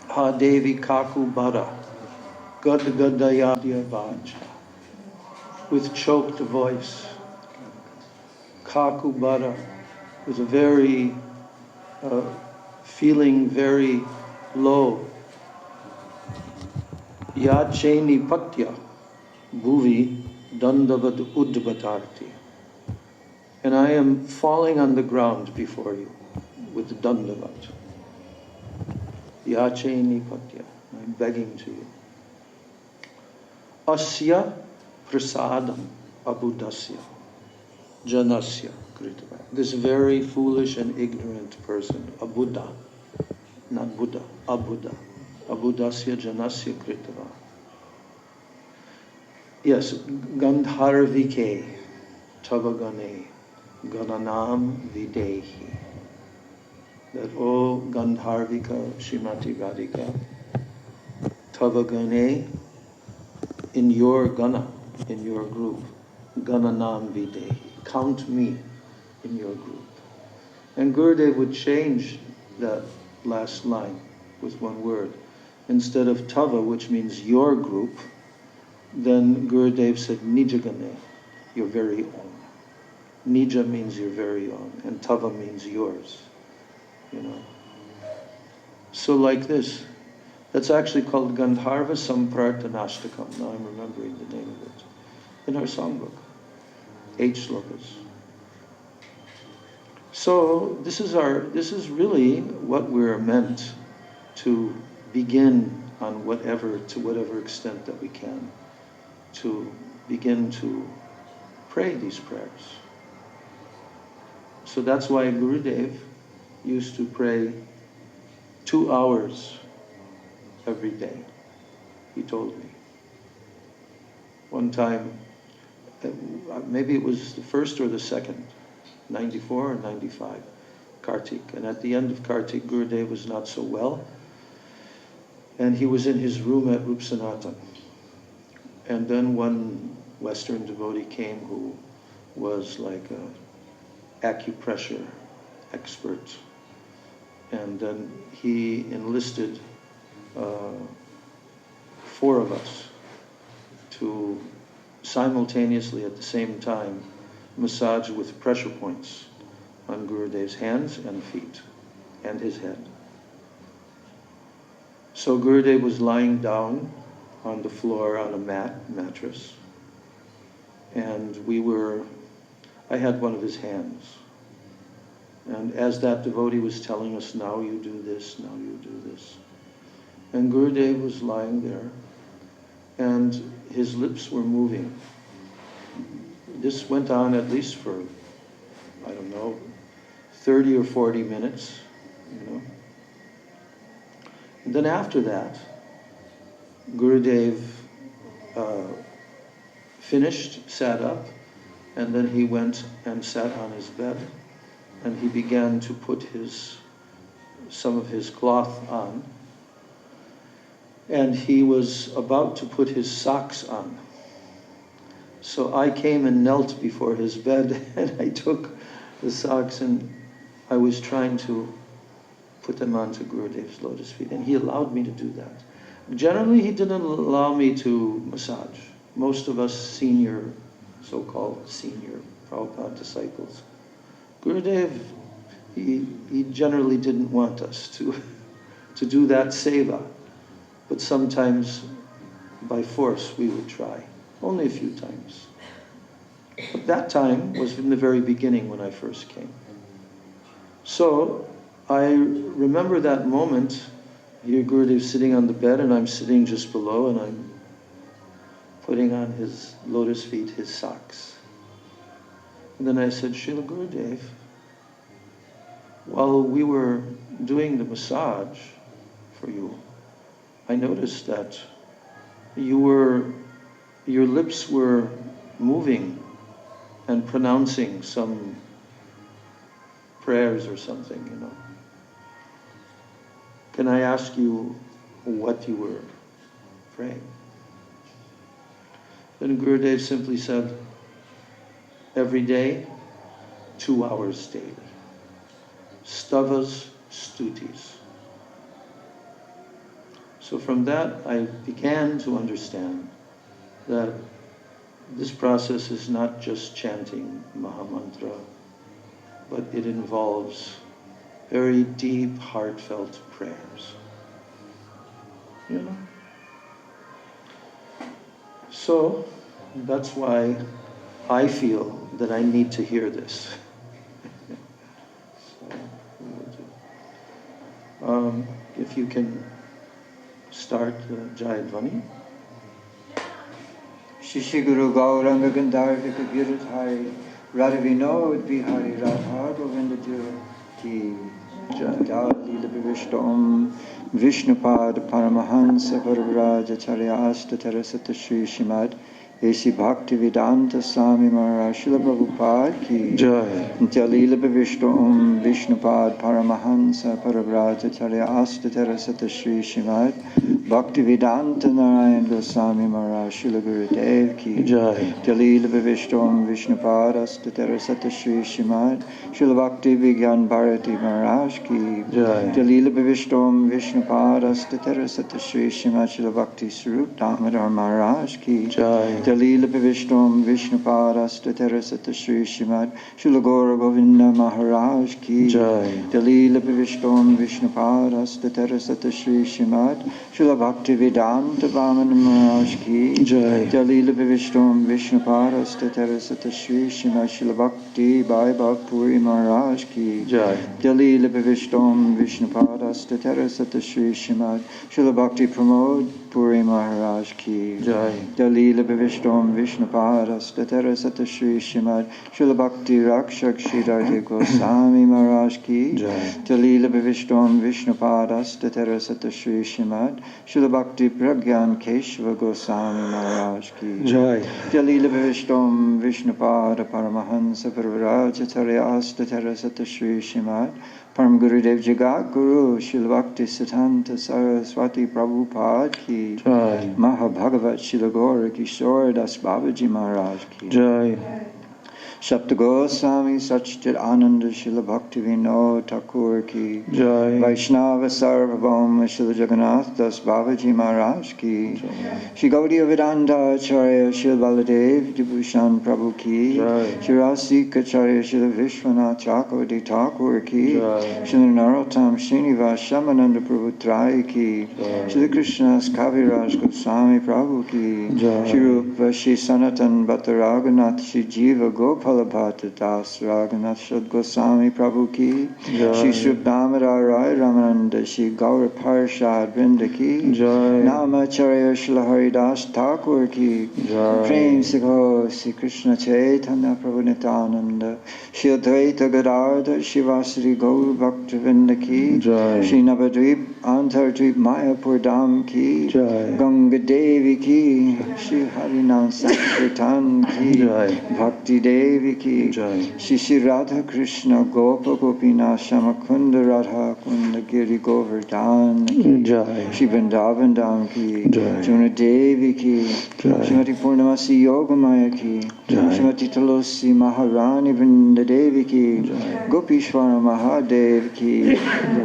Ha Devi Kaku Bara, Gad Gadayadya Vaja, with choked voice. Kaku Bara, with a very, feeling very low. Yacheni Patya, Bhuvi Dandavad Udbatarti. And I am falling on the ground before you with Dandavat. Yacheni Patya, I'm begging to you. Asya prasadam abudasya janasya kritava. This very foolish and ignorant person, Abuddha, not Buddha, Abuddha. Abudasya janasya kritava. Yes, Gandharvike tavagane gananam videhi. That, oh Gandharvika Shrimati Radhika, tavagane, in your gana, in your group, gananam videhi, count me in your group. And Gurudev would change that last line with one word. Instead of tava, which means your group, then Gurudev said nijagane, your very own. Nija means your very own, and tava means yours. You know. So like this, that's actually called Gandharva Samprartanashtakam. Now I'm remembering the name of it. In our songbook. 8 slokas. So this is really what we're meant to begin on to whatever extent that we can, to begin to pray these prayers. So that's why Gurudev used to pray 2 hours every day, he told me. One time, maybe it was the first or the second, 94 or 95, Kartik. And at the end of Kartik, Gurudev was not so well. And he was in his room at Rup Sanatan. And then one Western devotee came who was like an acupressure expert. And then he enlisted 4 of us to simultaneously at the same time massage with pressure points on Gurudev's hands and feet and his head. So Gurudev was lying down on the floor on a mattress, and I had one of his hands. And as that devotee was telling us, now you do this, now you do this. And Gurudev was lying there, and his lips were moving. This went on at least for, 30 or 40 minutes, you know. And then after that, Gurudev finished, sat up, and then he went and sat on his bed, and he began to put some of his cloth on, and he was about to put his socks on. So I came and knelt before his bed, and I took the socks and I was trying to put them onto Gurudev's lotus feet, and he allowed me to do that. Generally, he didn't allow me to massage. Most of us so-called senior Prabhupada disciples, Gurudev, he generally didn't want us to do that seva, but sometimes by force we would try, only a few times. But that time was in the very beginning when I first came. So I remember that moment, here Gurudev sitting on the bed and I'm sitting just below and I'm putting on his lotus feet, his socks. And then I said, Srila Gurudev, while we were doing the massage for you, I noticed that your lips were moving and pronouncing some prayers or something, you know. Can I ask you what you were praying? Then Gurudev simply said, every day, 2 hours daily. Stavas, stutis. So from that, I began to understand that this process is not just chanting Mahamantra, but it involves very deep, heartfelt prayers. You know? So that's why I feel that I need to hear this. If you can start Jayadvani. Shishi Guru Gauranga Gandharvika Giridhari Radha Vinod Bihari Radha Govinda Ki Jaya Lila Vivishta Om Vishnupad Paramahansa Parvarajacharya Asta Terasata Shri Shimad Esi Bhakti Vedanta Swami Maharaj Srila Prabhupada Ki Jai. Jalila Bhavishta Om Vishnupad Paramahansa Paravrajacharya Asta Terasata Shri Shimad Bhakti Vedanta Narayan Goswami Maharaj Srila Gurudev Ki Jai. Jalila Bhavishta Om Vishnupad Asta Terasata Shri Shimad Srila Bhakti Vigyan Bharati Maharaj Ki Jai. Jalila Bhavishta Om Vishnupad Asta Terasata Shri Shimad Srila Bhakti Swarup Damodar Maharaj Ki Jai. Jalila Bhavishtam Vishnupad Asta Terasata Shri Shimad Srila Gaura Govinda Maharaj Ki Jai. Jalila Bhavishtam Vishnupad Asta Terasata Shri Shimad Srila Bhakti Vedanta Vamana Maharaj Ki Jai. Jalila Bhavishtam Vishnupad Asta Terasata Shri Shimad Srila Bhakti Bhai Puri Maharaj Ki Jai. Jalila Bhavishtam Vishnupad Asta Terasata Shri Shimad Srila Bhakti Pramod Puri Maharaj Ki Jai. Jalila Bhavishtam Vishnupad Asta Terasata Shri Shimad Srila Bhakti Rakshak Shridhar Goswami Maharaj Ki Jai. Jalila Bhavishtam Vishnupad Asta Terasata Shri Shimad Srila Bhakti Pragyan Keshava Goswami Maharaj Ki Jai. Jalila Bhavishtam Vishnupad Paramahansa Parvarajacharya Asta Terasata Shri Shimad Param Gurudev Jagat Guru Srila Bhakti Siddhanta Saraswati Prabhupada Ki Jai. Mahabhagavat Srila Gaura Kishore Das Babaji Maharaj Ki Jai. Sapta Goswami Satchit Ananda Srila Bhakti Vinod Thakur Ki Jai. Vaishnava Sarvabhauma Srila Jagannath Das Babaji Maharaj Ki Shri Gaudiya Vedanta Acharya Srila Baladev Dibhushan Prabhu Ki Jai. Shri Rasika Acharya Srila Vishwanath Chakravarti Thakur Ki Jai. Shri Narottam Srinivas Shamananda Prabhu Trai Ki Shri Krishna's Kaviraj Goswami Prabhu Ki Jai. Shri Rupa Shri Sanatan Bhatta Raghunath Shri Jiva Gopala Bhatta Das Raghunath Shad Goswami Prabhu Ki Jai. Shri Sri Damodar Rai Ramananda Shri Gaura Parshad Vrinda Ki Jai. Namacharya Shri Haridas Thakur Ki Jai. Prem Sikho Shri Krishna Chaitanya Prabhu Nityananda Shri Advaita Gadadhar Shri Vasari Gaur Bhakta Vrinda Ki Jai. Shri Navadvip Antardvip Mayapur Dham Ki Jai. Ganga Devi Ki Shri Harinam Sankirtan Ki Jai. Bhakti Devi Ki Jai. Shri Radha Krishna Gopa Gopina Shamakunda Radha Kunda Giri Govardhan Ki Jai. Shri Vrindavan Dham Ki Jai. Juna Devi Ki Jai. Srimati Purnamasi Yogamaya Ki Jai. Srimati Tulosi Maharani Vrinda Devi Ki Jai. Gopishwara Mahadev Ki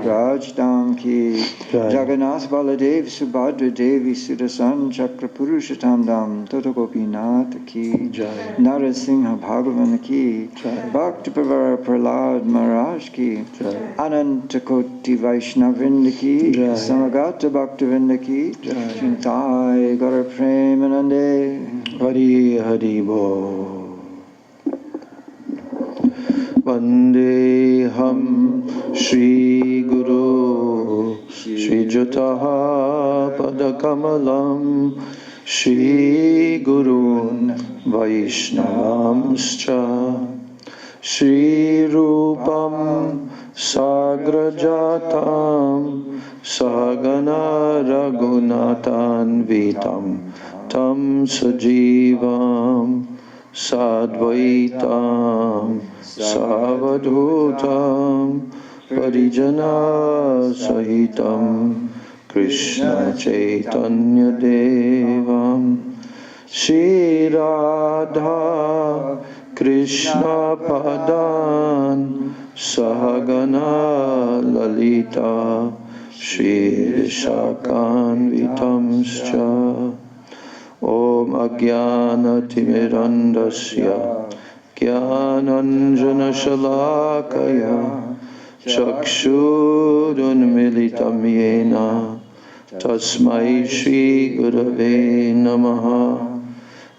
Raj Dham Ki Jai. Jagannath Baladev Subhadra Devi Sudasan Chakra Purushotam Dham Toto Gopinath Ki Jai. Narasingha Bhagavan Ki Jai. Bhakti Pavara Prahlad Maharaj Ki Jai. Ananta Koti Vaishnavrinda Ki Jai. Samagata Bhaktivinoda Ki Jai. Chintai Gaura Premanande Hari Hari Bo. Vandeham Shri Guru Shri Jataha Padakamalam Shri Gurun Vaishnavamscha Shri Rupam Sagrajatam Sagana Raghunatan Vitam Tam Sajivam Sadvaitam Savadhutam Parijana Sahitam Krishna Chaitanya Devam Shri Radha Krishna Padan Sahagana Lalita Shrishakanvitamscha Om Ajnanatimidandasya Jnananjana Shalakaya Chakshurunmilitam Yena Tasmai Shri Gurave Namaha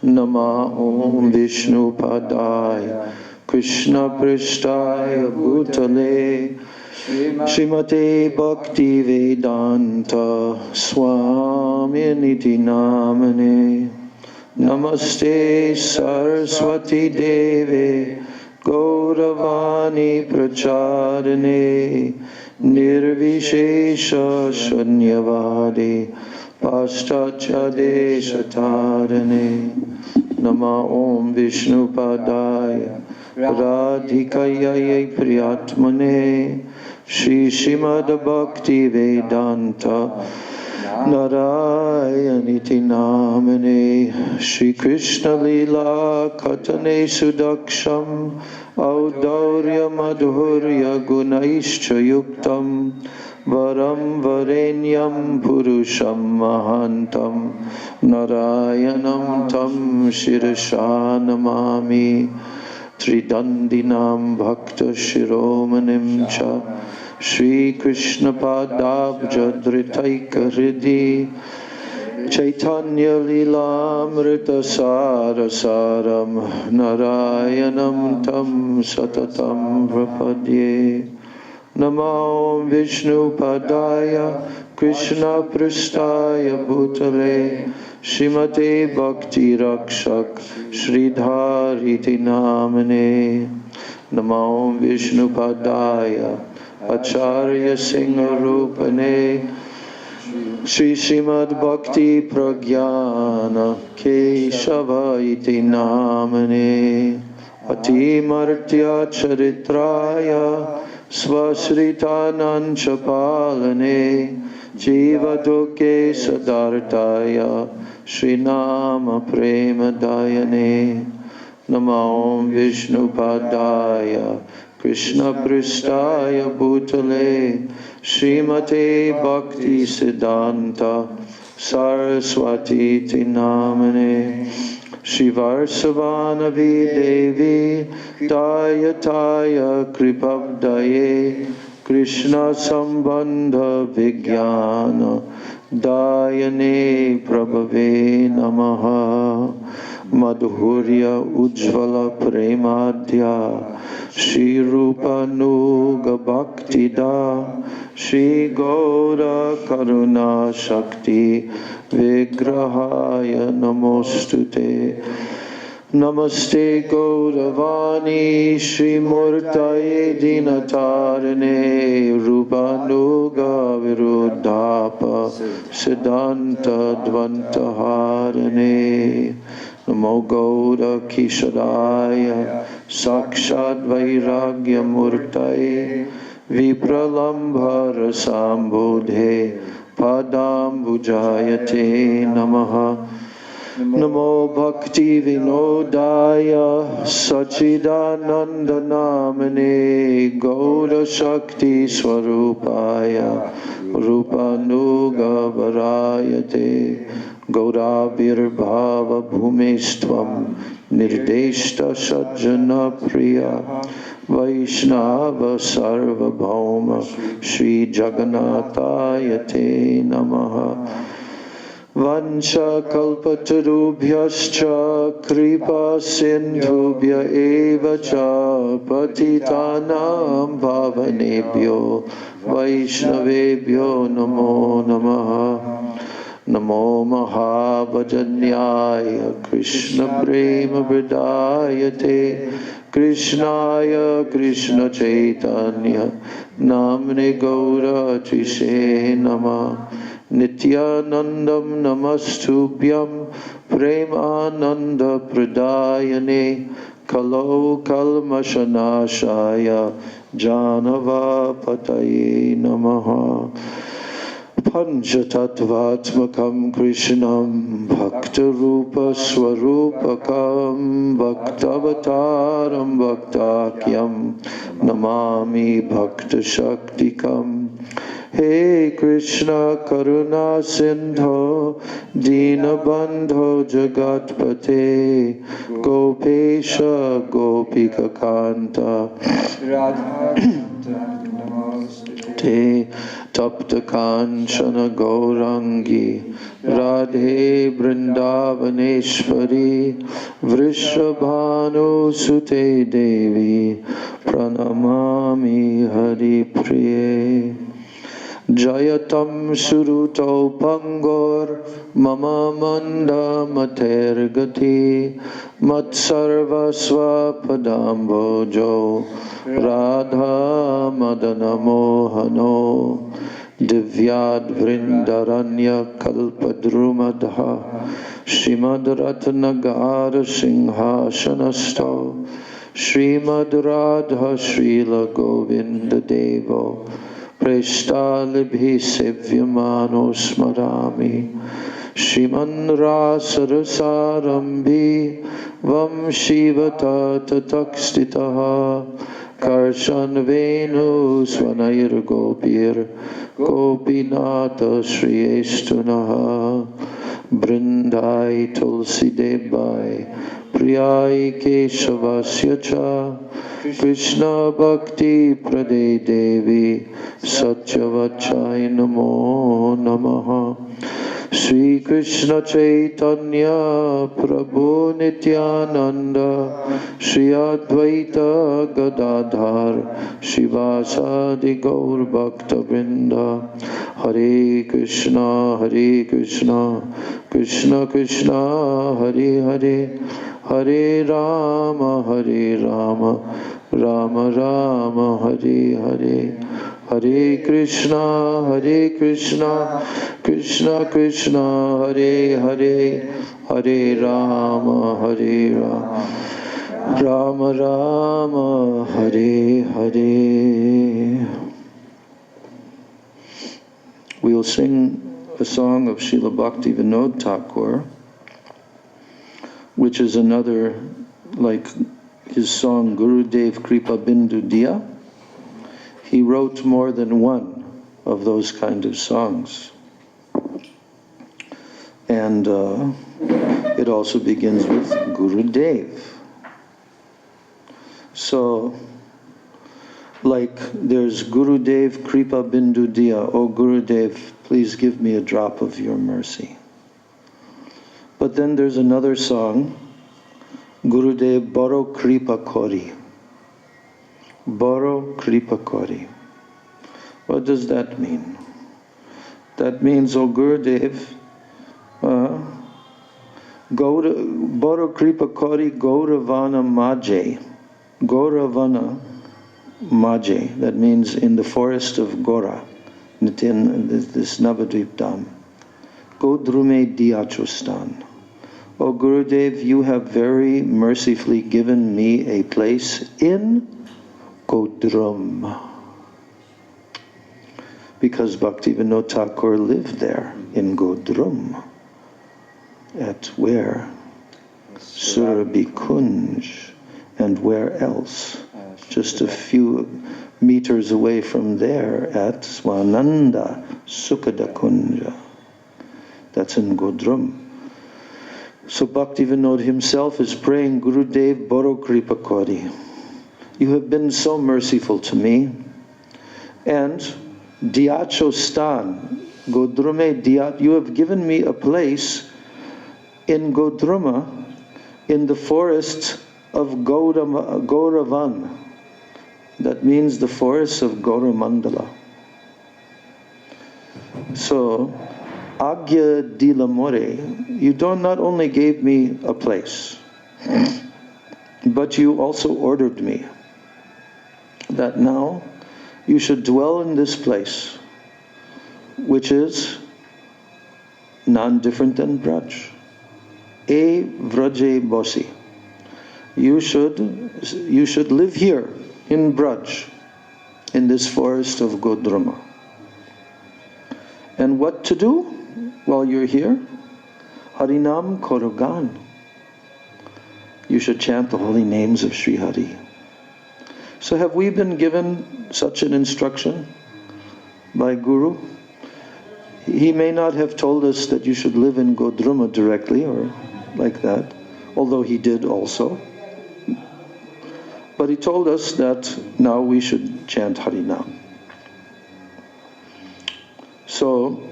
Nama Om Vishnu Padaya Krishna Prishtaya Bhutale Srimate Bhakti Vedanta Swami Niti Namane Namaste Saraswati Deve Gauravani Pracharane Nirvishesha Shunyavadi Paschatya Deshatarane Nama Om Vishnu Padaya Radhikaya Priyatmane Shri Srimad Bhakti Vedanta Narayaniti Namane Shri Krishna Lila Katane Sudaksham Audaurya Madhurya Gunaishcha Yuktam Varam Varenyam Purusham Mahantam Narayanam Tam Shirashanamami Tridandinam Bhakta Shiromanim Cha Shri Krishna Padabja Dritaika Hridhi Chaitanya Lilamrita Sarasaram Narayanam Tam Satatam Prapadye Namo Vishnu Padaya Krishna Pristaya Bhutale Srimate Bhakti Rakshak Sridhariti Namane Namo Vishnu Padaya Acharya Singha Rupane Shri Srimad Bhakti Pragyana Keshava iti Namane Ati Martya Charitraya Svasritanam Chapalane Jiva Dukke Sadartaya Shri Nama Prema Dayane Namo Vishnu Padaya Krishna Pristaya Bhutale Srimate Bhakti Siddhanta Saraswati Namane Shivarsavanavi Devi Dayataya Kripabdaye Krishna Sambandha Vijnana Dayane Prabhave Namaha Madhurya Ujjvala Premadhya Shri Rupa Nuga Bhakti Da Shri Gaura Karuna Shakti Vigrahaya Namostute Namaste Gauravani Shri Murtaye Dinatarane Rupa Nuga Viruddhapa Siddhanta Dvantaharane Namo Gaura Kisharaya Sakshat Vairagya Murtaye Vipralambha Rasambodhe Padambujayate Namaha Namo Bhakti Vinodaya Sachidananda Namane Gaura Shakti Swarupaya Rupanuga Varayate Gaurabhir Bhava Bhumistvam Nirdeshta Sajjana Priya Vaishnava Sarva Bhauma Shri Jagannathayate Namaha Vancha kalpatarubhyascha kripa sindhubhya eva cha patitanam bhavanebhyo vaishnavebhyo namo namaha Namo Mahabhajanyaya Krishna Prema Vridayate Krishnaya Krishna Chaitanya Namne Gaura Trise Nama Nityanandam Namastubhyam Premananda Pradayane Kalo Kalmashanashaya Janava Pataye Namaha Panchatattvatmakam Krishnam Bhaktarupa Swarupakam Bhaktavataram Bhaktakyam Namami Bhakta Shaktikam He Krishna Karuna Sindho Dinabandho Jagatpate Gopesha Gopika Kanta Radha Namaste Te Tapta Kanchana Gaurangi Radhe Vrindavaneshwari Vrishabhanu Sute Devi Pranamami Hari Priye Jayatam Suruto Pangor Mama Manda Matergati Matsarva Swapadambojo Radha Madana Mohano Divyad Vrindaranya Kalpadrumadha Shrimad Ratnagara Singhashanasto Shrimad Radha Srila Govinda Devo Preshtalibhi Sevyamano Smarami Shriman Rasarasarambi Vam Shivata Tatakstitaha Karshan Venu Svanayir Gopir Gopinata Shri Estunaha Brindai Tulsi Debai Priyai Keshavasya Cha Krishna Bhakti Prade Devi Satyavachai Namo Namaha Sri Krishna Chaitanya Prabhu Nityananda Shri Advaita Gadadhar Shivasadi Gaur Bhakta Vrinda Hare Krishna Krishna Krishna Hare Hare Hare Rama Rama Rama Hare Hare Hare Krishna Krishna Krishna Hare Hare Hare Rama Rama Rama Hare Hare. We'll sing a song of Srila Bhakti Vinod Thakur, which is another, like his song Gurudev Kripa Bindu Diya. He wrote more than one of those kind of songs. And it also begins with Gurudev. So, like there's Gurudev Kripa Bindu Diya, oh Gurudev, please give me a drop of your mercy. But then there's another song, Gurudev Baro Kripa Kori. Baro Kripa Kori. What does that mean? That means, oh Gurudev, Baro Kripa Kori Gauravana Maje. Gauravana Maje. That means in the forest of Gora, Nitin, this Navadvip Dham. Godrume Diachostan. O Gurudev, you have very mercifully given me a place in Godrum. Because Bhaktivinoda Thakur lived there in Godrum. At where? Surabhi Kunj. And where else? Just a few meters away from there at Swananda Sukhada Kunja. That's in Godrum. So Bhaktivinoda himself is praying, Gurudev Baro Kripa Kori. You have been so merciful to me. And Diacho Stan, Godrume Diat, you have given me a place in Godruma, in the forest of Gauravan. That means the forest of Gauramandala. So, Agya Dilamore, you not only gave me a place, but you also ordered me that now you should dwell in this place, which is non-different than Braj. E Vraje Bosi. You should live here in Braj, in this forest of Godruma. And what to do while you're here? Harinam Korogan. You should chant the holy names of Sri Hari. So have we been given such an instruction? by Guru. He may not have told us that you should live in Godruma directly or like that, although he did also. But he told us that now we should chant Harinam. So,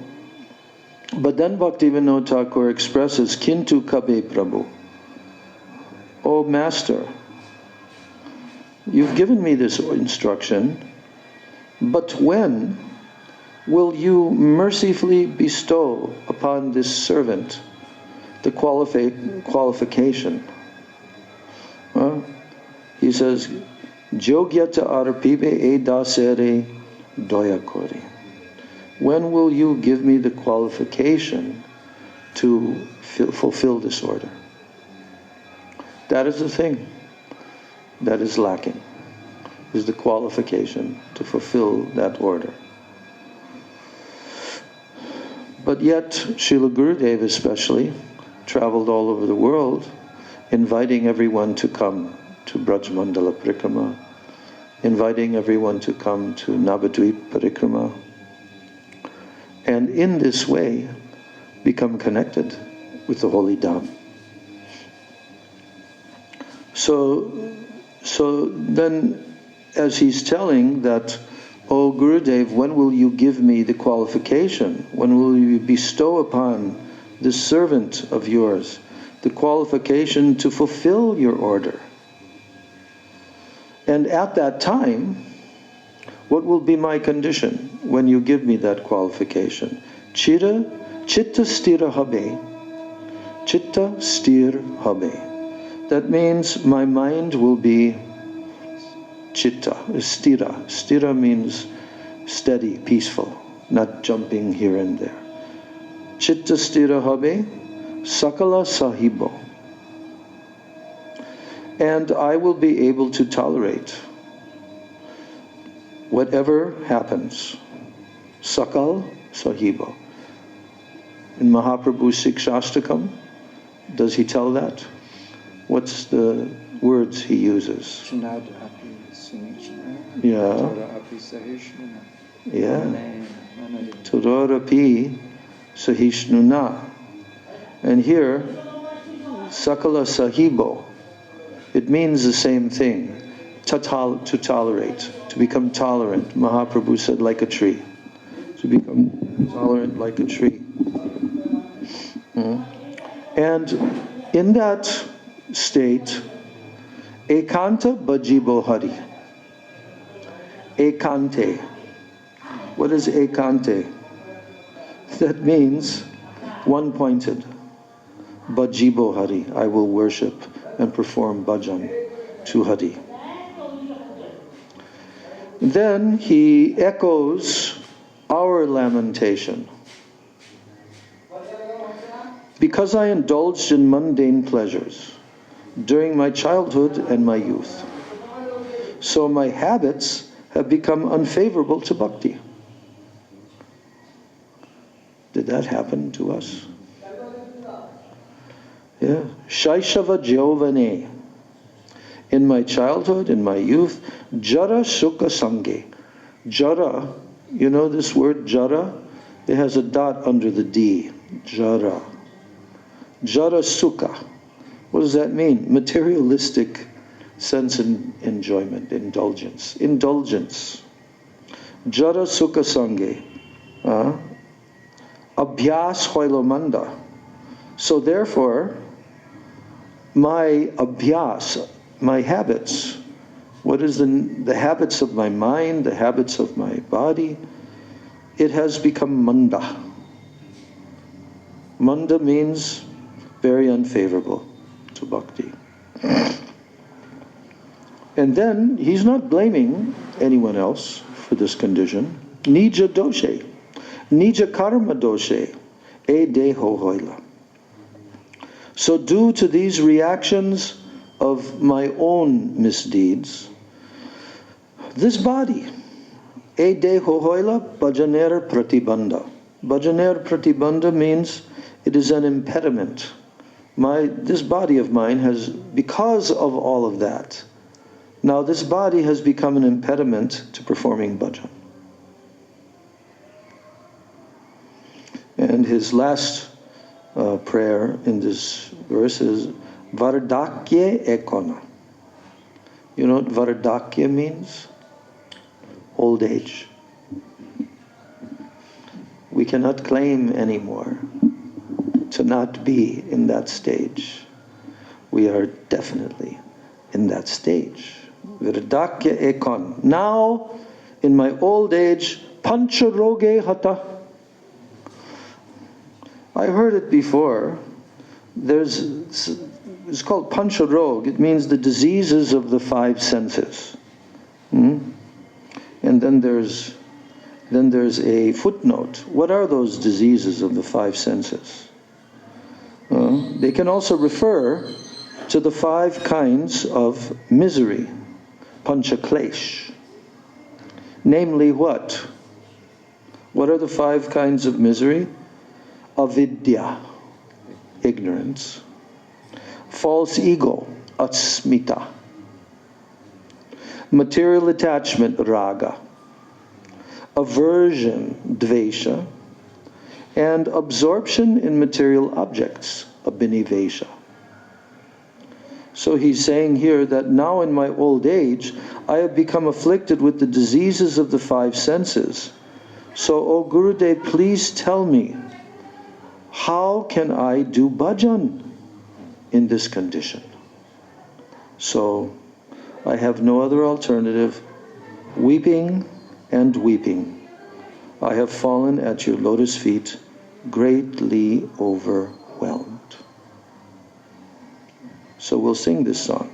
but then Bhaktivinoda Thakur expresses, Kintu Kabe Prabhu. Oh Master, you've given me this instruction, but when will you mercifully bestow upon this servant the qualification? He says, Jogyata arpibe e dasere doyakori. When will you give me the qualification to fulfill this order? That is the thing that is lacking, is the qualification to fulfill that order. But yet, Srila Gurudev especially traveled all over the world, inviting everyone to come to Braj Mandala Parikrama, inviting everyone to come to Navadvip Parikrama, and in this way become connected with the Holy Dham. So then, as he's telling that, O Gurudev, when will you give me the qualification? When will you bestow upon this servant of yours the qualification to fulfill your order? And at that time, what will be my condition when you give me that qualification? Chitta stira habe. Chitta stir habe. That means my mind will be chitta, stira. Stira means steady, peaceful, not jumping here and there. Chitta stira habe, sakala sahibo. And I will be able to tolerate whatever happens. Sakal sahibo. In Mahaprabhu's Sikshastakam, does he tell that? What's the words he uses? Yeah. Yeah. Tudorapi sahishnuna. And here, sakala sahibo, it means the same thing. To tolerate, to become tolerant. Mahaprabhu said, like a tree. To become tolerant like a tree. And in that state, ekanta bhajibo hari. Ekante. What is ekante? That means one-pointed. Bhajibo hari. I will worship and perform bhajan to Hari. Then he echoes our lamentation. Because I indulged in mundane pleasures during my childhood and my youth, so my habits have become unfavorable to bhakti. Did that happen to us? Yeah. Shaishava Jyovane. In my childhood, in my youth, jara sukha sange. Jara, you know this word jara? It has a dot under the D. Jara. Jara sukha. What does that mean? Materialistic sense and enjoyment, indulgence. Indulgence. Jara sukha sange. Abhyas hoilomanda. So therefore, my abhyas, my habits, what is the habits of my mind, the habits of my body, it has become manda. Manda means very unfavorable to bhakti. And then he's not blaming anyone else for this condition. Nija doshe, nija karma doshe, e deho hoila. So due to these reactions of my own misdeeds, this body, e deho hoila bhajaner pratibandha. Bhajaner pratibandha means it is an impediment. This body of mine has, because of all of that, now this body has become an impediment to performing bhajan. And his last prayer in this verse is Vardakya Ekona. You know what Vardakya means? Old age. We cannot claim anymore to not be in that stage. We are definitely in that stage. Vardakya Ekon. Now, in my old age, Pancha Roge Hata. I heard it before. It's called Pancha Rog. It means the diseases of the five senses. And then there's a footnote. What are those diseases of the five senses? They can also refer to the five kinds of misery, Pancha Klesh. Namely what? What are the five kinds of misery? Avidya, ignorance. False ego, asmita. Material attachment, raga. Aversion, dvesha. And absorption in material objects, abhinivesha. So he's saying here that now in my old age, I have become afflicted with the diseases of the five senses. So, O Gurudev, please tell me, how can I do bhajan in this condition? So, I have no other alternative. Weeping and weeping, I have fallen at your lotus feet, greatly overwhelmed. So we'll sing this song.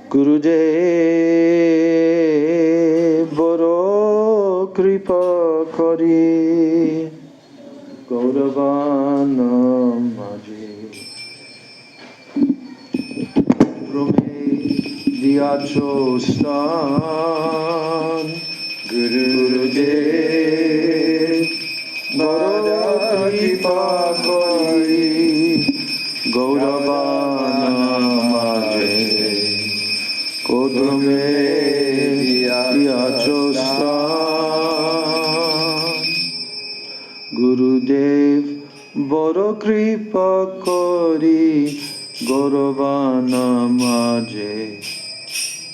Gurudev boro kripa kori Gauravana maji Rome diacho stan Gurudev boro kripa kori Gauravana maje Kodrume diachostan Gurudev boro kripa kori Gauravana maje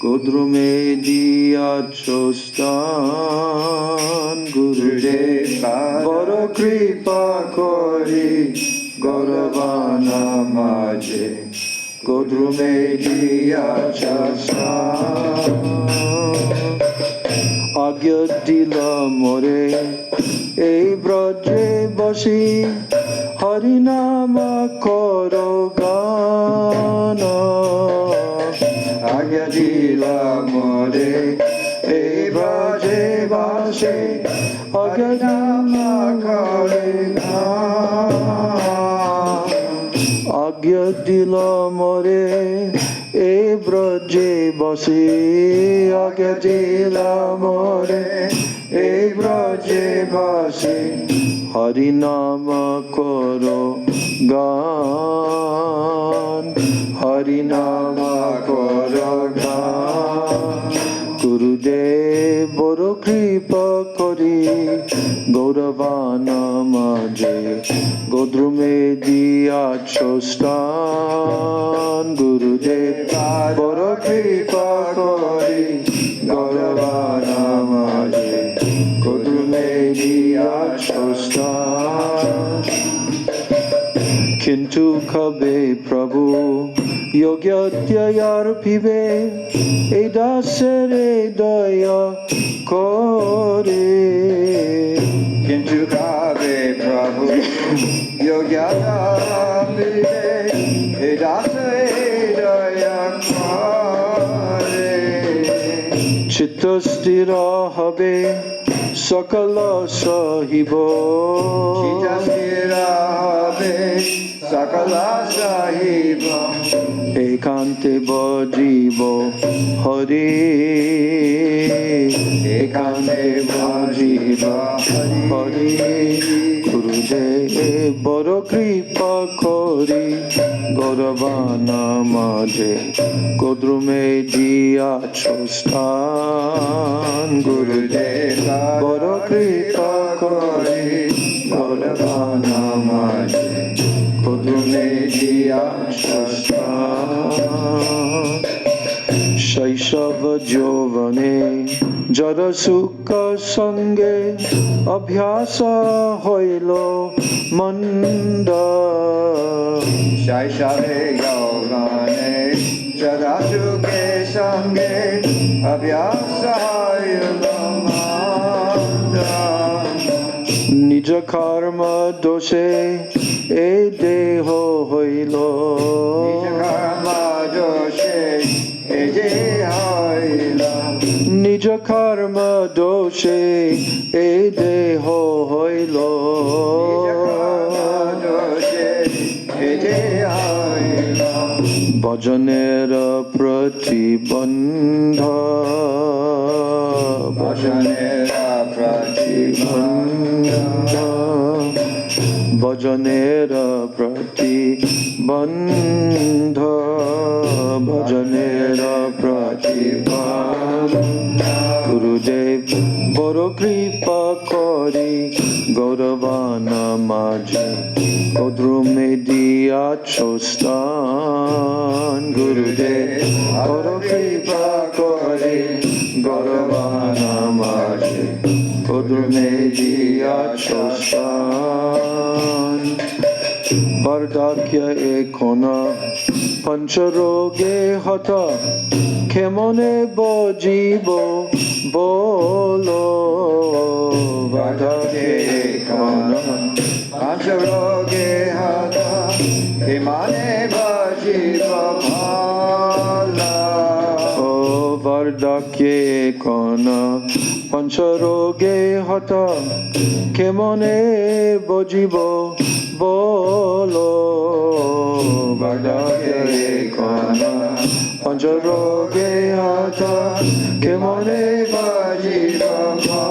Kodrume diachostan Gurudev boro kripa kori Gauravana maje Godrume diachastan Agya dila more ei braje basi Harinama koro gana Agya dila more ei braje basi Harinama koro gana Agya dila more e braje basi Agya dila more e braje basi Harinama koro gan Harinama koro gan Gurudev boro kripa kori Gauravana maje Godrume diachostan Gurudev boro kripa kori Gauravana maje Godrume diachostan Kintu kabe prabhu yogyatya pibe edasere daya kore Kintu kabe prabhu yogyatya pibe edasere daya kore Chitta stira habe sakala sahibo Chitta stira habe sakala sahiba ekante bhajiv Hari, ekante bhajiv Hari. Gurudev boro kripa kori Gauravana maje Godrume diyacho stan. Gurudev boro kripa kori Gauravana maje Godrume diyacho stan. Shaishava jovane jara sukha sange abhyasa hoilo manda. Shaishave yogane jara sukha sange abhyasa hoilo manda. Nija karma doshe e deho hoilo. Nija karma doshe Nija karma doshe e deho hoilo. Bhajanera pratibandha. Bhajanera pratibandha. Bhajanera pratibandha. Bhajanera pratibandha. Gurudev boro kripa kori Gauravana maje Godrume diyacho stan. Gurudev boro kripa kori Gauravana maje Godrume diyacho stan. Vardakya ekona pancharoge hata kemone bojibo bolo. Vardakya ekona pancharoge hata kemone bojibo bolo. Oh, Vardakya ekona pancharoge hata kemone bojibo bolo. Vardakya ekona pancharoge hata kemone bojibo bolo.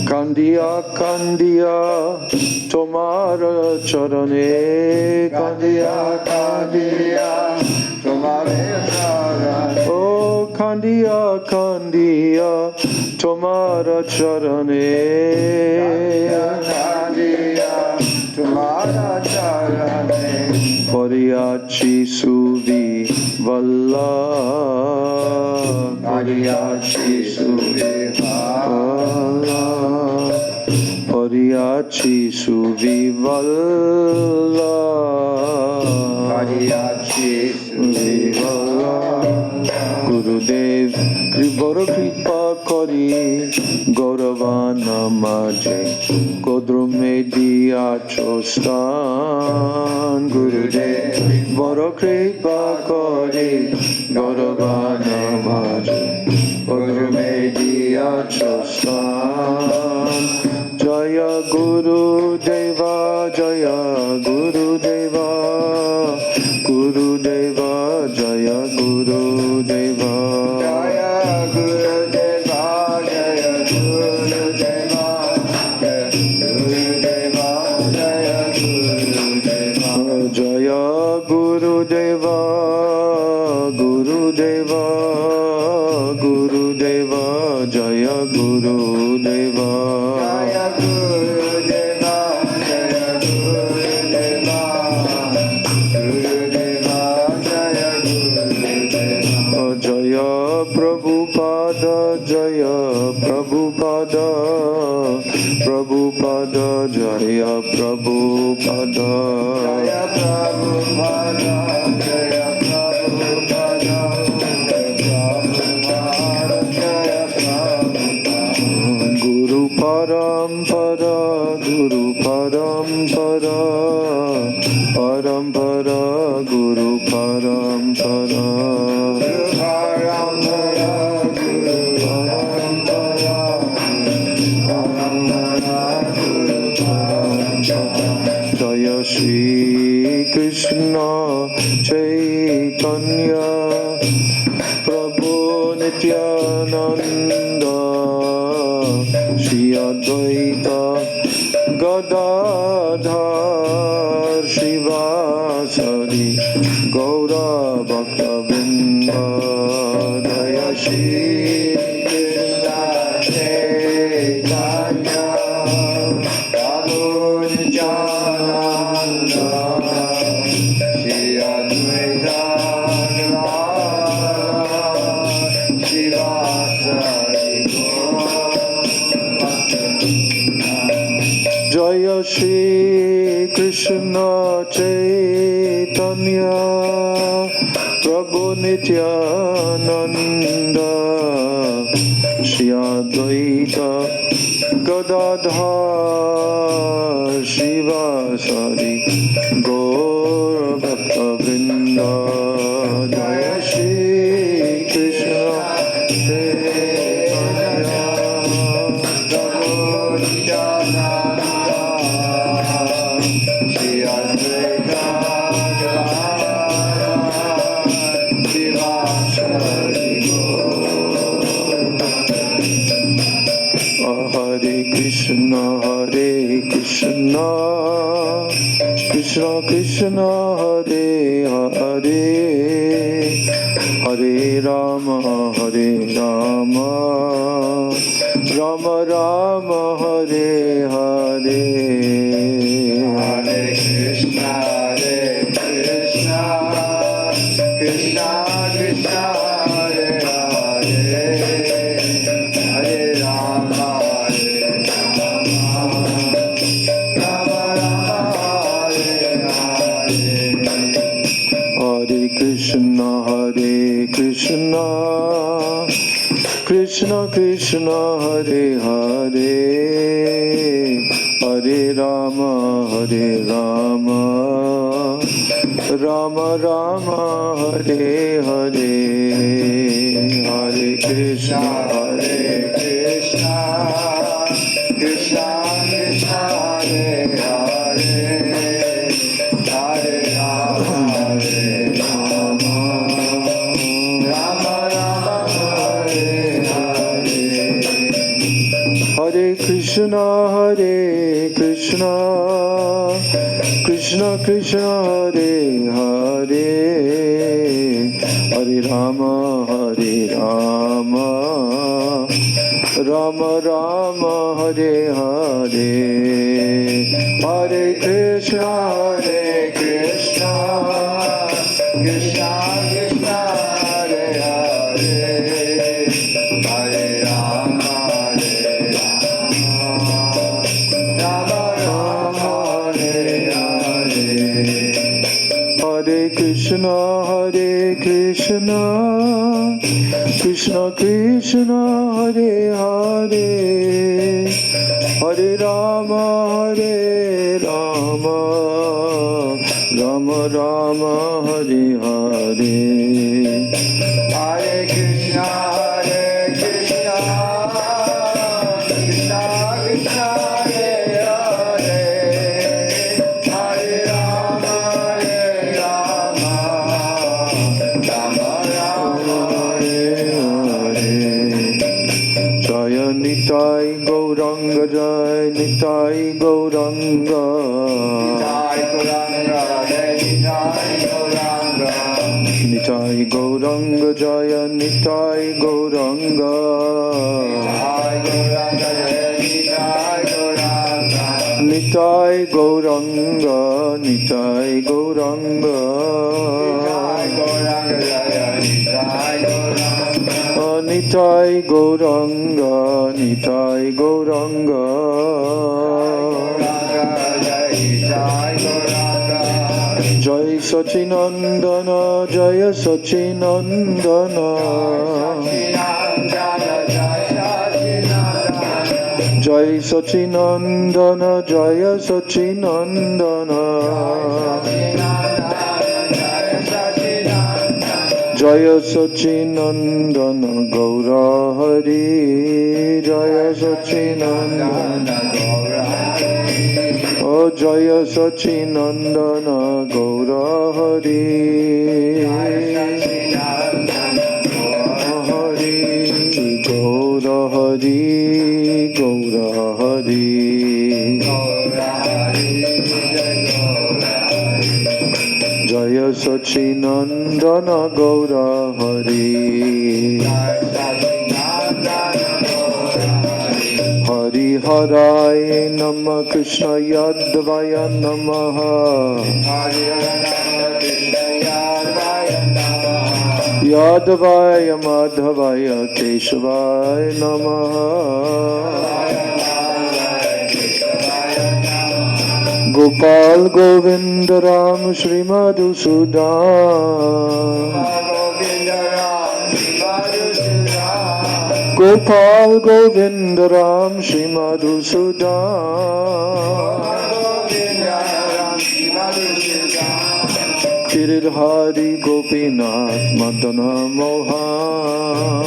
Kandiya kandiya tomara charane. Kandiya kandiya tomare charane. Oh, kandiya kandiya tomara charane. Kandiya tomara charane. Pariyachi suvi valla. Pariyachi suvi valla. Pariyachi suvi valla. Pariyachi suvi valla. Gurudev boro kripa kori Gauravana maje Godrume diyacho stan. Gurudev boro kripa kori Gauravana maje Godrume diyacho stan. Jaya Guru Deva, Jaya Guru Deva, Guru Deva, Jaya Guru Deva. Jaya Guru Deva, Jaya Guru Deva, Guru Deva, Jaya Guru Deva. Jaya Guru Deva, Guru Deva, Guru Deva, Jaya Guru Deva. Jaya Guru Deva, Jaya Guru Deva, Guru Deva, Jaya Guru Deva. Jaya Prabhupada, Jaya Prabhupada, Prabhupada, Jaya Prabhupada. Jaya Prabhupada, Jaya Prabhupada, Jaya Prabhupada. Guru Parampara, Guru Parampara, Parampara, Guru Parampara. Jaya Shri Krishna Chaitanya Prabhu Nityananda Shri Advaita Gadadhar Shivasari Gaura Bhakta Vrinda Jaya Shri Krishna Chaitanya Prabhu Nityananda Shri Advaita Gadadhar Shivasari Jaya Shri Krishna Chaitanya Prabhu Nityananda Shri Advaita Gadadhar Shivasari Gaur Bhakta Vrinda Jaya Shri Krishna Chaitanya Prabhu Nityananda Shri Advaita Gadadhar Shivasari Hare Krishna Krishna Krishna Hare Hare Hare Rama Rama Rama Hare Hare Hare Krishna Krishna Krishna Hare Hare Hare Rama Krishna Krishna Hare Hare Hare Rama Rama Rama Hare Hare Hare Krishna Krishna Krishna Hare Hare Hare Rama Hare Krishna Krishna Krishna Hare Hare Hare Rama Rama Rama Hare Hare Hare Krishna Krishna Krishna Hare Hare Hare Rama Hare Krishna Krishna Krishna Hare Hare Hare Rama Rama Rama Hare Hare Hare Krishna Krishna Krishna Krishna Hare Hare Hare Rama Rama Rama Hare Hare Jaya Nitai Gauranga Jai Nitai Gauranga Nitai Gauranga Nitai Gauranga Jaya Nitai Gauranga Nitai Gauranga Nitai Gauranga Nitai Gauranga Nitai Gauranga Jai Sachinandana Jaya Sachinandana Jai Sachinandana Jaya Sachinandana Jaya Sachinandana Gaura Hari Jaya Sachinandana O Jaya Sachinandana Gaura Hari Hari Gaura Hari Gaura Hari Jaya Sachinandana Gaura Hari Hari Haraya Namah Krishna Yadvaya Namaha Yadvaya Madhavaya Keshavaya Namaha Gopal Govinda Ram Shri Madhusudan Gopal Govinda Ram Shri Madhusudan Giridhari Gopinath Madana Mohan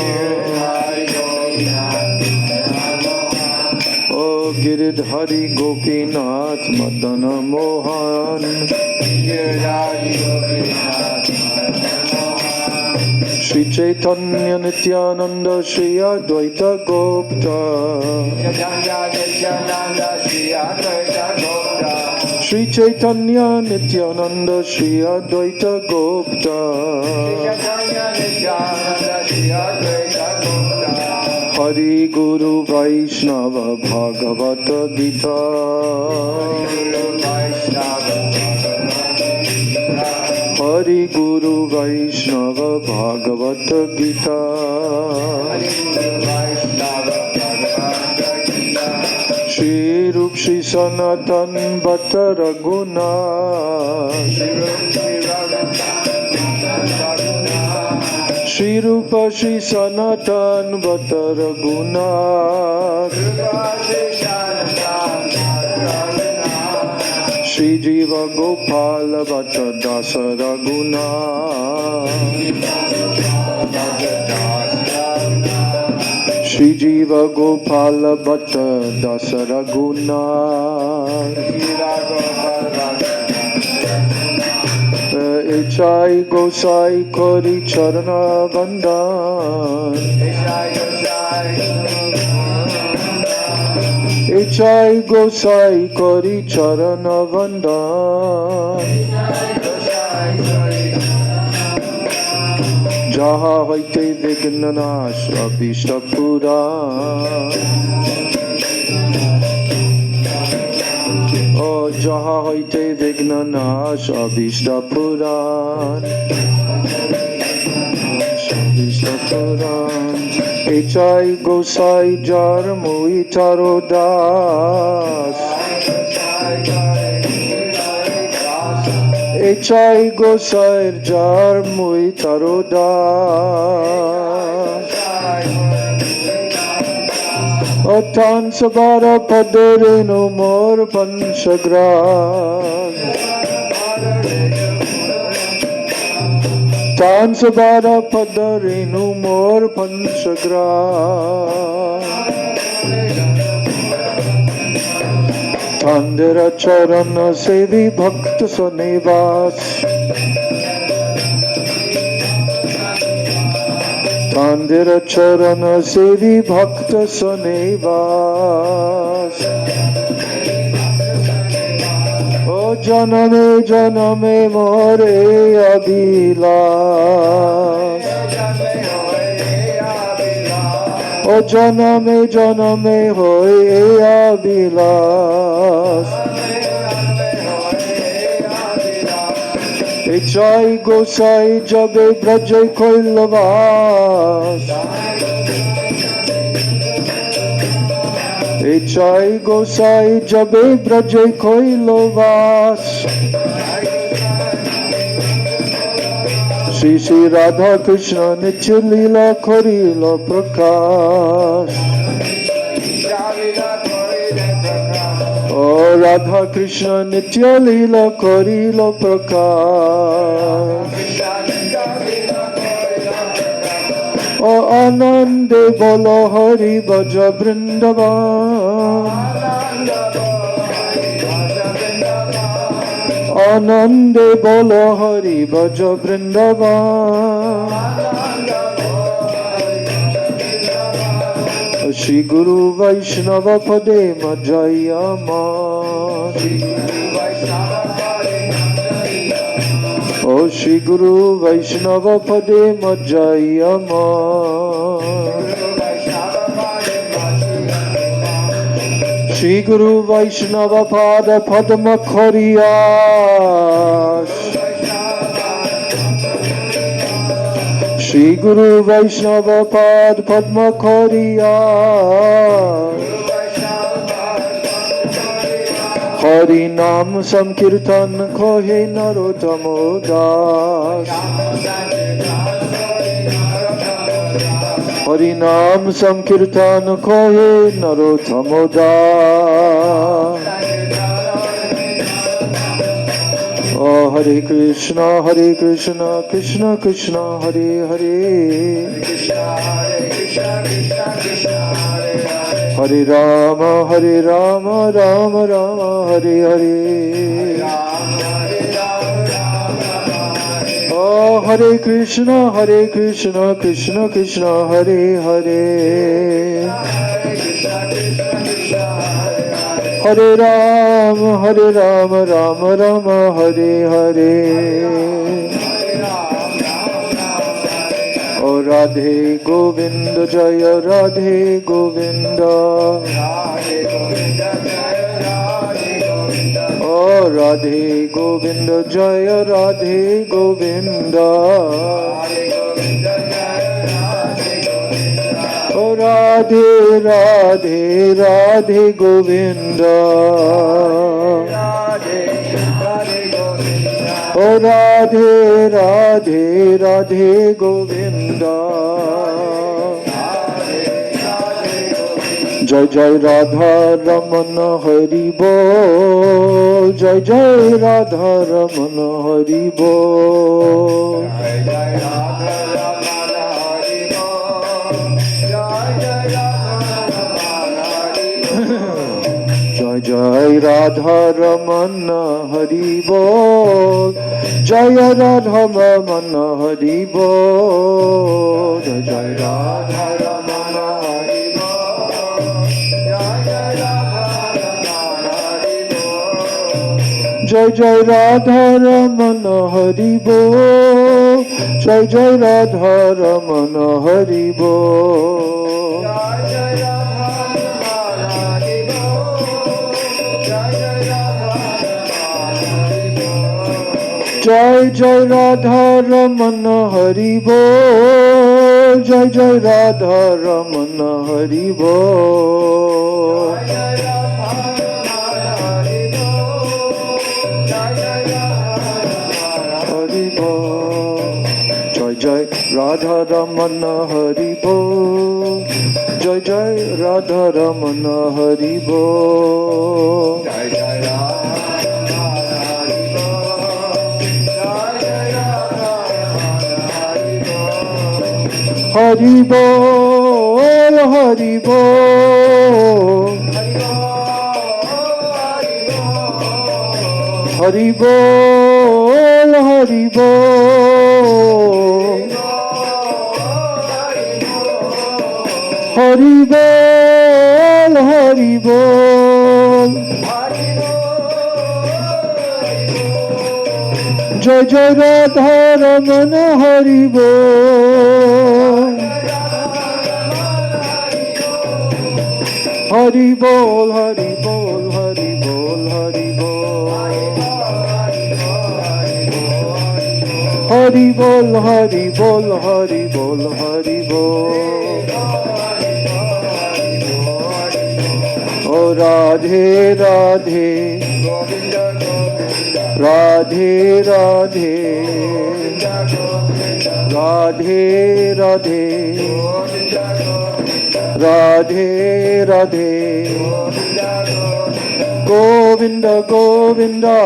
Oh Giridhari Gopinath Madana Mohan Shri Chaitanya Nityananda Shri Advaita Gopta Shri Chaitanya Nityananda Shri Advaita Gopta Hari Guru Vaishnava Bhagavata Gita Hari Guru Vaishnava Bhagavata Gita Shri Rup Shri Sanatan Bhatta Raghunath Shri Rupa Shri Sanatan Bhatta Raghunath Shri Jiva Gopala Bhatta Dasa Raghunath Shri Jiva Gopala Bhatta Dasa Raghunath Echai Gosai Kori Charana Vandan Echai Gosai Kori Charana Vandan Jaha Hoite Vignanash Abhishta Puran Oh Jaha Hoite Vignanash Abhishta Puran Abhishta Puran Echai Gosai Jar Muitaro Das Echai Gosai Jar Muitaro Das Otan Sabara Padarenu Mor Panchagras Tan Sabara Padarenu Mor Panchagras Tandira Charana Sevi Bhakta Sanivas Tandira Charana Sevi Bhakta Sanivas O Janame Janame More Abhilas O Janame Janame Hoy Abhilas Echai Gosai Jabe Brajai Koilavas Echai Gosai Jabe Brajai Koilavas Shri Shri Radha Krishna Nitya Leela Korila Prakash Oh Radha Krishna Nitya Leela Korila Prakash Oh Anande Bolo Hari Bhaja Vrindavan Anande bolo Hari Bhaja Vrindavan. Shri Guru Vaishnava Pade Majayama. Oh Shri Guru Vaishnava Pade Majayama. Shri Guru Vaishnava Pada Padma Khoriyash. Shri Guru Vaishnava Pad Padma Khoriyash. Hari Nam Sankirtan Kohe Narottamo Das. Hari Nam Sankirtan Kohe Narottamo Das. Oh Hare Krishna, Krishna Krishna, Hare Hare. Hare Rama, Rama Rama, Hare Hare. Oh Hare Krishna, Krishna Krishna, Hare Hare. Hare Rama, Rama Rama, Hare Hare. Oh Radhe Govinda, Jaya Radhe Govinda. Oh Radhe Govinda, Jaya Radhe Govinda. Oh Radhe Radhe Radhe Govinda. Oh Radhe Radhe Radhe Govinda. Jai Jai Radha Ramana Hari Bol. Jai Jai Radha Ramana Hari Bol. Jai Jai Radha Ramana Hari Bol. Jai Radha Ramana Hari Bol. Jai Jai Radha Ramana Hari Bol. Jai Jai Radha Ramana Hari Bol. Jai Jai Radha Ramana Hari Bol. Jai Jai Radha Ramana Hari Bol. Jai Jai Radha Ramana Hari Bol. Hari Bol. Jai Jai Radha Ramana Hari Bol. Jai Jai Radha Ramana Hari Bol. Jai Jai Hari Bol, Hari Bol, Hari Bol, Hari Bol, Hari Bol, Hari Bol. Jai Jai Radha Ramana Hari Bol. Hari Bol, Hari Bol, Hari Bol, Hari Bol. Hari Bol, Hari Bol, Hari Bol, Hari Bol. Oh Radhe Radhe, Radhe Radhe, Radhe Radhe, Radhe Radhe, Govinda Govinda,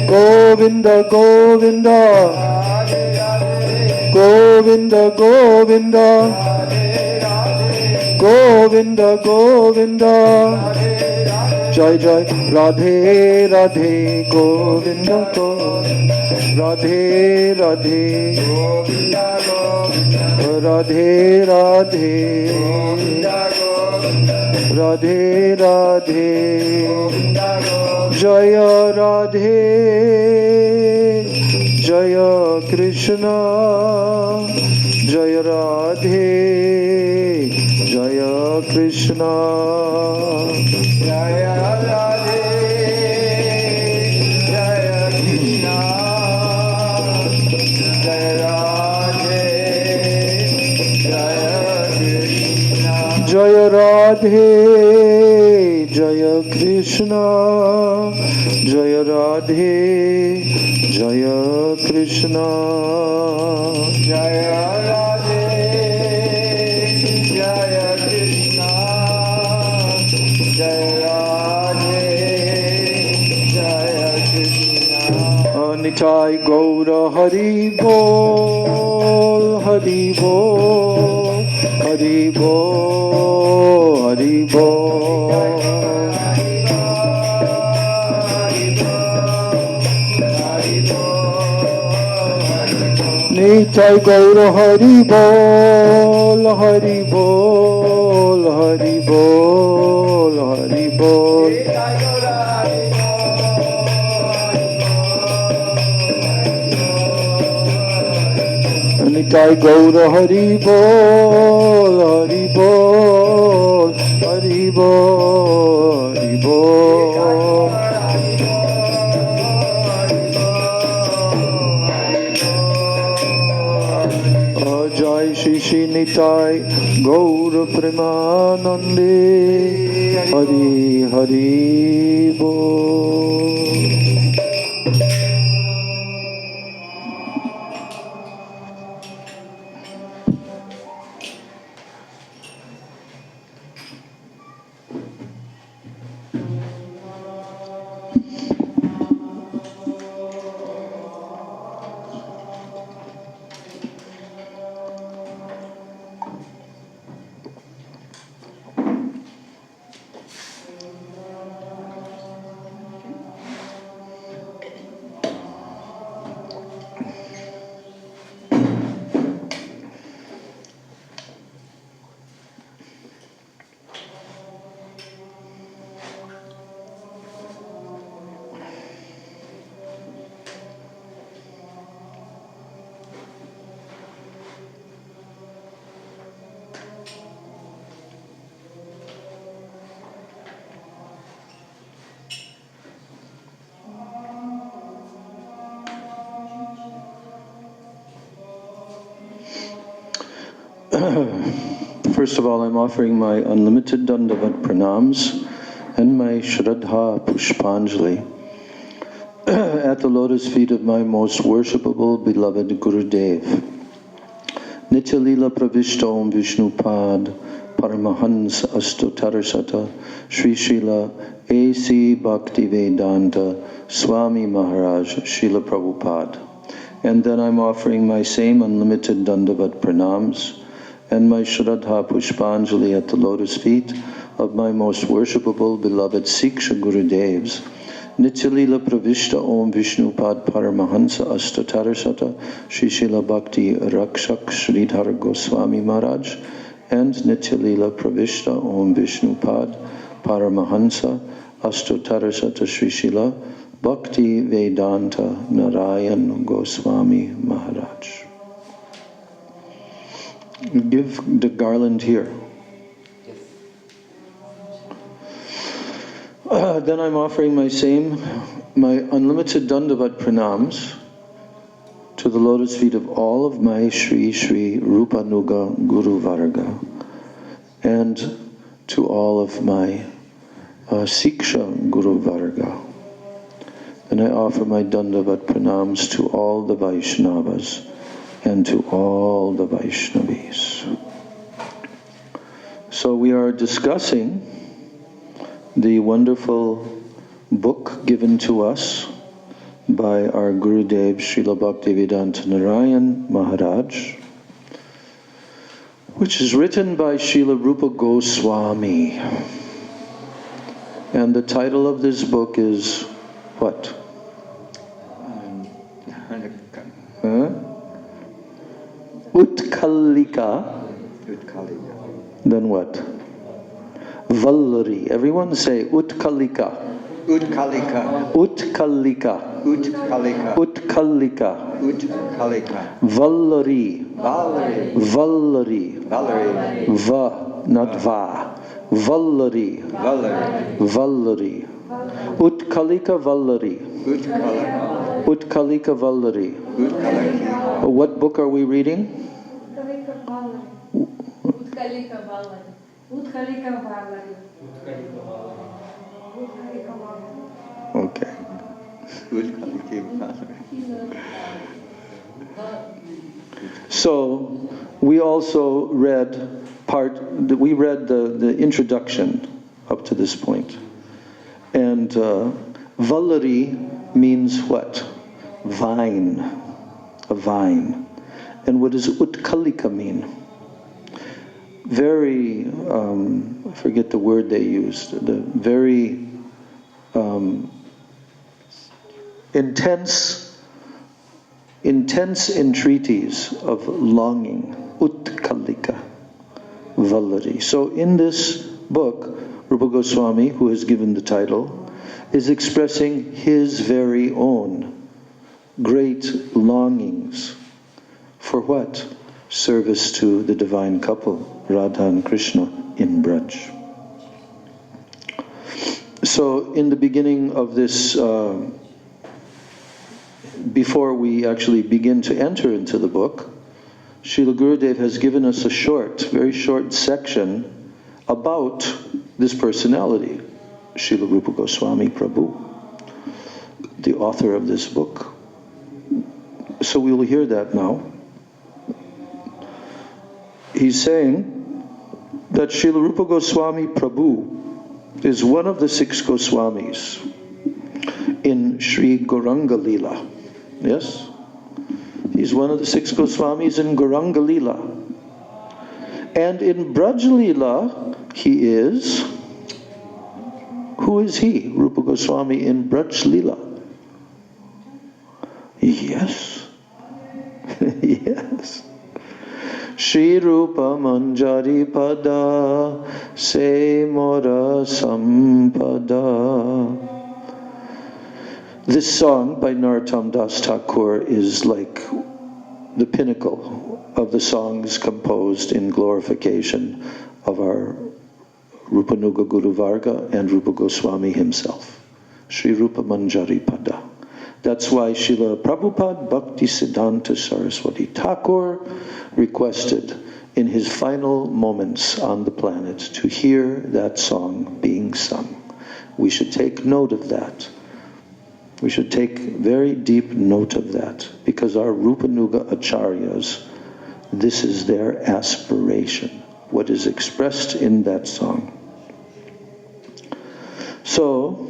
Govinda Govinda, Govinda Govinda, Govinda, Govinda, Jai Jai, Radhe Radhe, Govinda, Govinda, Radhe Radhe, Govinda, Govinda, Radhe Radhe, Govinda, Govinda, Radhe Radhe, Govinda, Govinda, Jaya Radhe, Jaya Krishna, Jaya Radhe, Jaya Krishna, Jaya Radhe, Jaya Krishna, Jaya Radhe, Jaya Krishna, Jaya Radhe, Jaya Krishna, Jaya Radhe, Jaya Krishna, Jaya Radhe, Jaya Krishna, Jaya Radhe, Jaya Krishna. Nitai Gaura Hari Bol, Hari Bol, Hari Bol, Hari Bol. Nitai Gaura Hari Bol, Hari Bol, Hari Bol, Hari Bol. Nitai Gaura Hari Bol, Hari Bol, Hari Bol, Hari Bol. Jai Shri Shri Nitai Gaura Premanande, Hari Hari Bol. First of all, I'm offering my unlimited Dandavat Pranams and my Shraddha Pushpanjali at the lotus feet of my most worshipable, beloved Gurudev. Nitya Lila Pravishta Om Vishnupad Paramahans Astotarasata Sri Srila A.C. Bhaktivedanta Swami Maharaj Srila Prabhupada. And then I'm offering my same unlimited Dandavat Pranams and my Shraddha Pushpanjali at the lotus feet of my most worshipable, beloved Siksha Gurudevs, Nitya Lila Pravishta Om Vishnupad Paramahansa Astotarasata Sri Srila Bhakti Rakshak Sridhar Goswami Maharaj, and Nitya Lila Pravishta Om Vishnupad Paramahansa Astotarasata Sri Srila Bhakti Vedanta Narayan Goswami Maharaj. Give the garland here. Then I'm offering my unlimited Dandavat Pranams to the lotus feet of all of my Sri Sri Rupanuga Guru Varga and to all of my Siksha Guru Varga. And I offer my Dandavat Pranams to all the Vaishnavas and to all the Vaishnavis. So we are discussing the wonderful book given to us by our Gurudev Srila Bhaktivedanta Narayan Maharaj, which is written by Srila Rupa Goswami. And the title of this book is what? Utkalika. Utkalika. Then what? Vallari. Everyone say Utkalika. Utkalika. Utkalika. Utkalika. Utkalika. Utkalika. Vallari. Vallari. Vallari. Vallari. Va, not va. Vallari. Vallari. Vallari. Utkalika Vallari. Utkalika. Utkalika Vallari. Utkaliki. What book are we reading? Utkalika Vallari. Utkalika Vallari. Utkalika Vallari. Utkalika Vallari. Okay. Utkaliki Vallari. So we also read the introduction up to this point. And Vallari means what? Vine. A vine. And what does Utkalika mean? Very, I forget the word they used, the very intense entreaties of longing, Utkalika, Vallari. So in this book, Rupa Goswami, who has given the title, is expressing his very own great longings for what? Service to the divine couple, Radha and Krishna in Braj. So in the beginning of this, before we actually begin to enter into the book, Srila Gurudev has given us a very short section about this personality, Srila Rupa Goswami Prabhu, the author of this book. So we will hear that now. He's saying that Srila Rupa Goswami Prabhu is one of the 6 Goswamis in Sri Gauranga Leela. Yes? He's one of the 6 Goswamis in Gauranga Leela. And in Braj Leela, he is... Who is he? Rupa Goswami in Braj Leela. Yes. Yes. Shri Rupa Manjari Pada Se Mora Sampada. This song by Narottam Das Thakur is like the pinnacle of the songs composed in glorification of our Rupanuga Guru Varga and Rupa Goswami himself. Shri Rupa Manjari Pada. That's why Srila Prabhupada Bhakti Siddhanta Saraswati Thakur requested in his final moments on the planet to hear that song being sung. We should take note of that. We should take very deep note of that, because our Rupanuga Acharyas, this is their aspiration, what is expressed in that song. So,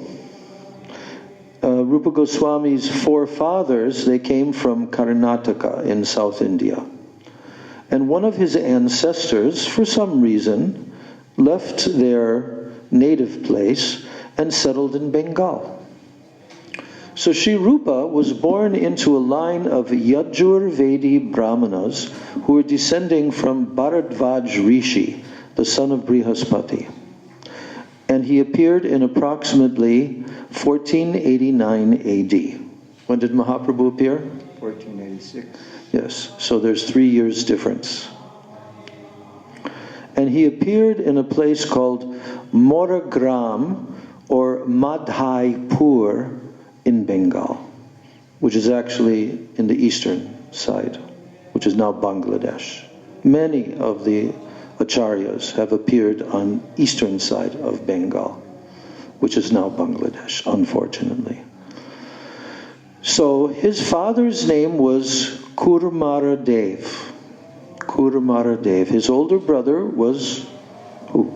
Rupa Goswami's forefathers, they came from Karnataka in South India. And one of his ancestors, for some reason, left their native place and settled in Bengal. So Sri Rupa was born into a line of Yajur Vedi Brahmanas who were descending from Bharadvaj Rishi, the son of Brihaspati. And he appeared in approximately 1489 AD. When did Mahaprabhu appear? 1486. Yes, so there's 3 years difference. And he appeared in a place called Moragram or Madhaipur in Bengal, which is actually in the eastern side, which is now Bangladesh. Many of the Acharyas have appeared on eastern side of Bengal, which is now Bangladesh, unfortunately. So his father's name was Kurmara Dev. Kurmara Dev. His older brother was who?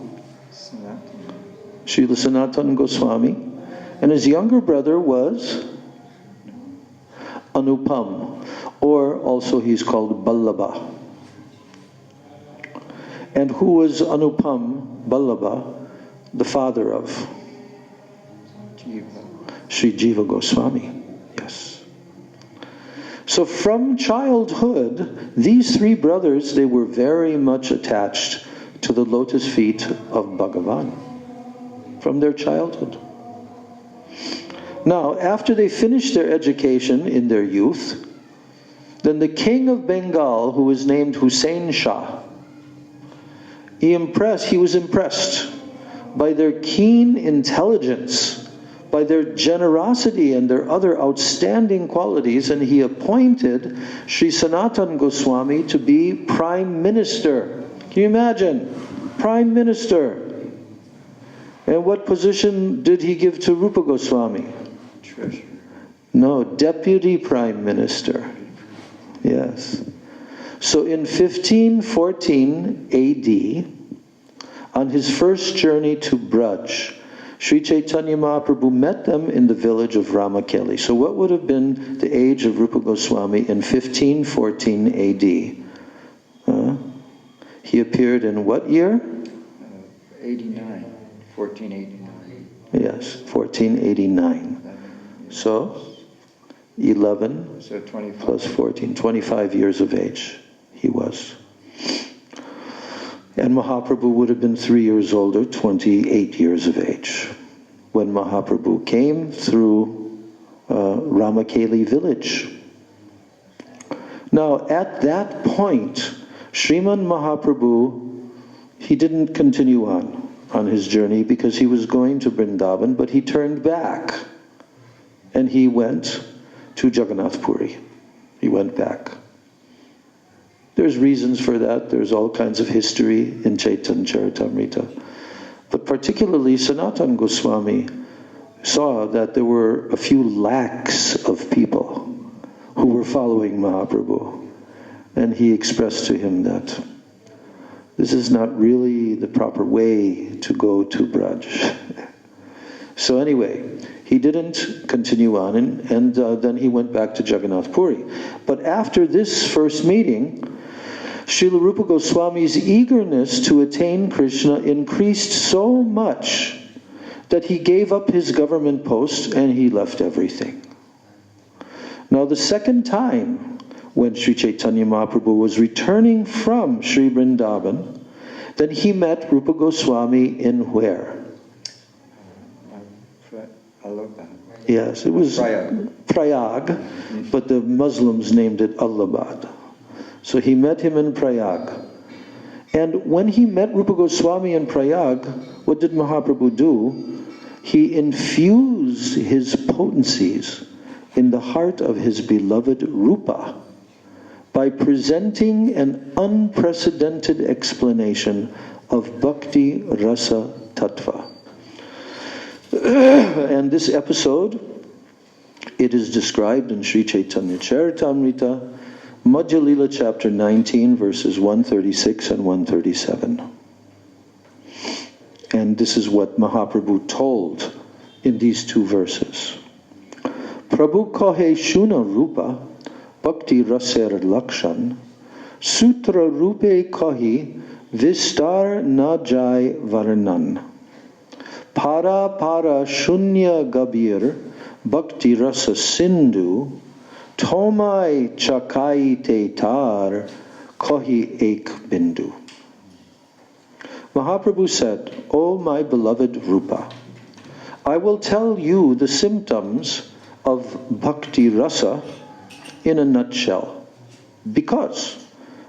Srila Sanatana Goswami. And his younger brother was Anupam, or also he's called Ballabha. And who was Anupam Ballabha, the father of Sri Jiva Goswami? Yes. So from childhood, these three brothers, they were very much attached to the lotus feet of Bhagavan. From their childhood. Now, after they finished their education in their youth, then the king of Bengal, who was named Hussein Shah, he was impressed by their keen intelligence, by their generosity and their other outstanding qualities, and he appointed Sri Sanatana Goswami to be prime minister. Can you imagine? Prime minister. And what position did he give to Rupa Goswami? Treasurer. No, deputy prime minister. Yes. So in 1514 AD, on his first journey to Braj, Sri Chaitanya Mahaprabhu met them in the village of Ramakeli. So what would have been the age of Rupa Goswami in 1514 AD? He appeared in what year? 1489. Yes, 1489. So, 11 So 25. plus 14, 25 years of age he was. And Mahaprabhu would have been 3 years older, 28 years of age, when Mahaprabhu came through Ramakeli village. Now, at that point, Sriman Mahaprabhu, he didn't continue on his journey because he was going to Vrindavan, but he turned back and he went to Jagannath Puri. He went back. There's reasons for that. There's all kinds of history in Chaitanya Charitamrita. But particularly Sanatana Goswami saw that there were a few lakhs of people who were following Mahaprabhu. And he expressed to him that this is not really the proper way to go to Braj. So anyway, he didn't continue on, and then he went back to Jagannath Puri. But after this first meeting, Srila Rupa Goswami's eagerness to attain Krishna increased so much that he gave up his government post and he left everything. Now the second time, when Sri Chaitanya Mahaprabhu was returning from Sri Vrindavan, then he met Rupa Goswami in where? Yes, it was Prayag, but the Muslims named it Allahabad. So he met him in Prayag. And when he met Rupa Goswami in Prayag, what did Mahaprabhu do? He infused his potencies in the heart of his beloved Rupa by presenting an unprecedented explanation of Bhakti Rasa Tattva. And this episode, it is described in Sri Chaitanya Charitamrita, Madhya Lila chapter 19, verses 136 and 137. And this is what Mahaprabhu told in these two verses. Prabhu kahe shuna rupa, bhakti raser lakshan, sutra rupe kahi, vistar na jai varnan. Para para shunya gabir, bhakti rasa sindhu, tomai chakai te tar, kahi ek bindu. Mahaprabhu said, "O my beloved Rupa, I will tell you the symptoms of bhakti rasa in a nutshell, because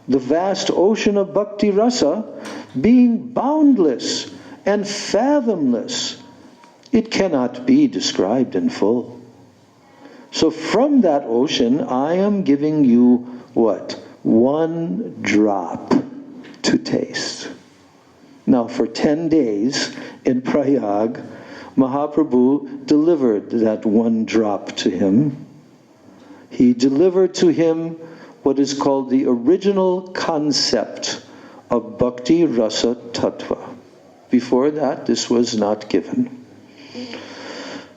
the vast ocean of bhakti rasa, being boundless and fathomless, it cannot be described in full. So from that ocean, I am giving you what? One drop to taste." Now for 10 days in Prayag, Mahaprabhu delivered that one drop to him. He delivered to him what is called the original concept of Bhakti Rasa Tattva. Before that, this was not given.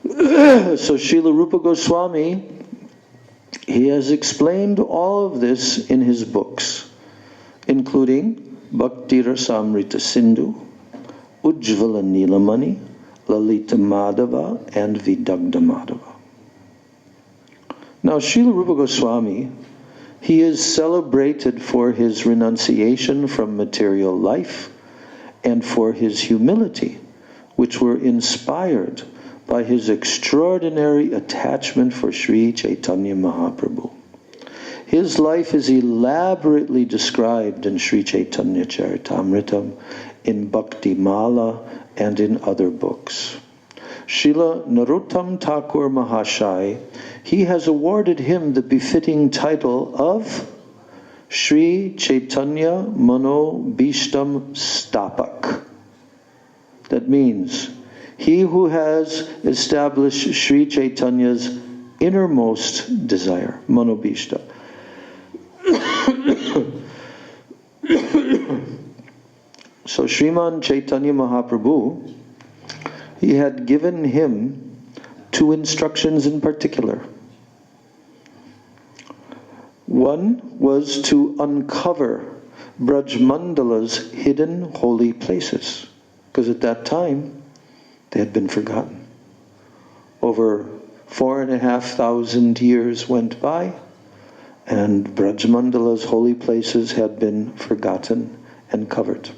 So Srila Rupa Goswami, he has explained all of this in his books, including Bhakti Rasamrita Sindhu, Ujjvala Nilamani, Lalita Madhava, and Vidagdha Madhava. Now, Srila Rupa Goswami, he is celebrated for his renunciation from material life and for his humility, which were inspired by his extraordinary attachment for Sri Chaitanya Mahaprabhu. His life is elaborately described in Sri Chaitanya Charitamritam, in Bhakti Mala, and in other books. Srila Narottam Thakur Mahashai, he has awarded him the befitting title of Sri Chaitanya Mano Bhishtam Stapak. That means he who has established Sri Chaitanya's innermost desire, Manobhishta. So Sriman Chaitanya Mahaprabhu, he had given him two instructions in particular. One was to uncover Braj Mandala's hidden holy places, because at that time they had been forgotten. Over 4,500 years went by, and Braj Mandala's holy places had been forgotten and covered.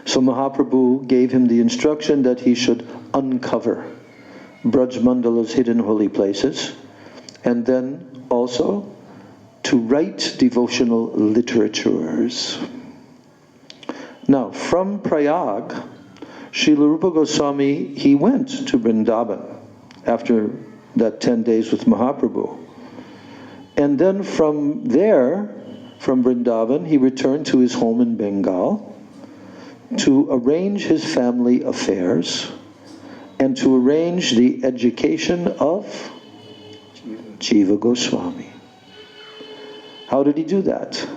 So Mahaprabhu gave him the instruction that he should uncover Braj Mandala's hidden holy places, and then also to write devotional literatures. Now, from Prayag, Srila Rupa Goswami, he went to Vrindavan after that 10 days with Mahaprabhu. And then from there, from Vrindavan, he returned to his home in Bengal to arrange his family affairs and to arrange the education of Jiva Goswami. How did he do that?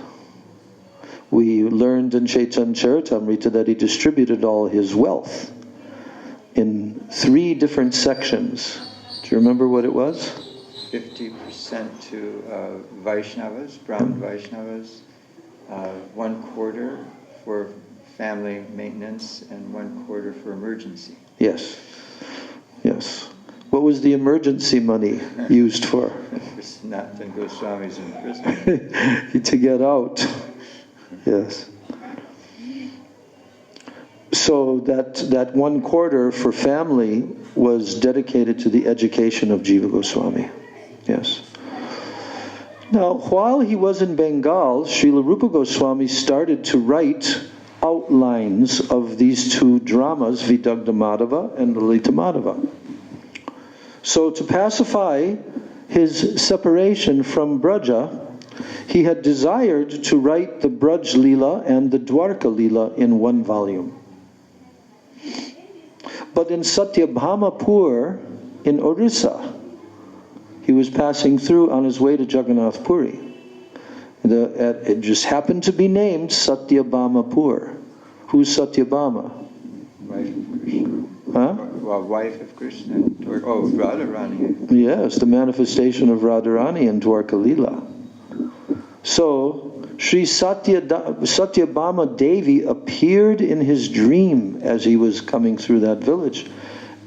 We learned in Chaitanya Charitamrita that he distributed all his wealth in 3 different sections. Do you remember what it was? 50% to Vaishnavas, Brahmin Vaishnavas, 1/4 for family maintenance, and 1/4 for emergency. Yes, yes. What was the emergency money used for? Sanatana Goswami's in prison. To get out. Yes. So that 1/4 for family was dedicated to the education of Jiva Goswami. Yes. Now, while he was in Bengal, Srila Rupa Goswami started to write outlines of these 2 dramas, Vidagdha Madhava and Lalita Madhava. So to pacify his separation from Braja, he had desired to write the Braj Leela and the Dwarka Leela in 1 volume. But in Satyabhamapur, in Orissa, he was passing through on his way to Jagannath Puri. It just happened to be named Satyabhamapur. Who's Satyabhama? Wife of Krishna. Huh? Well, wife of Krishna. Oh, Radharani. Yes, the manifestation of Radharani in Dwarka Leela. So, Sri Satyabhama Devi appeared in his dream as he was coming through that village,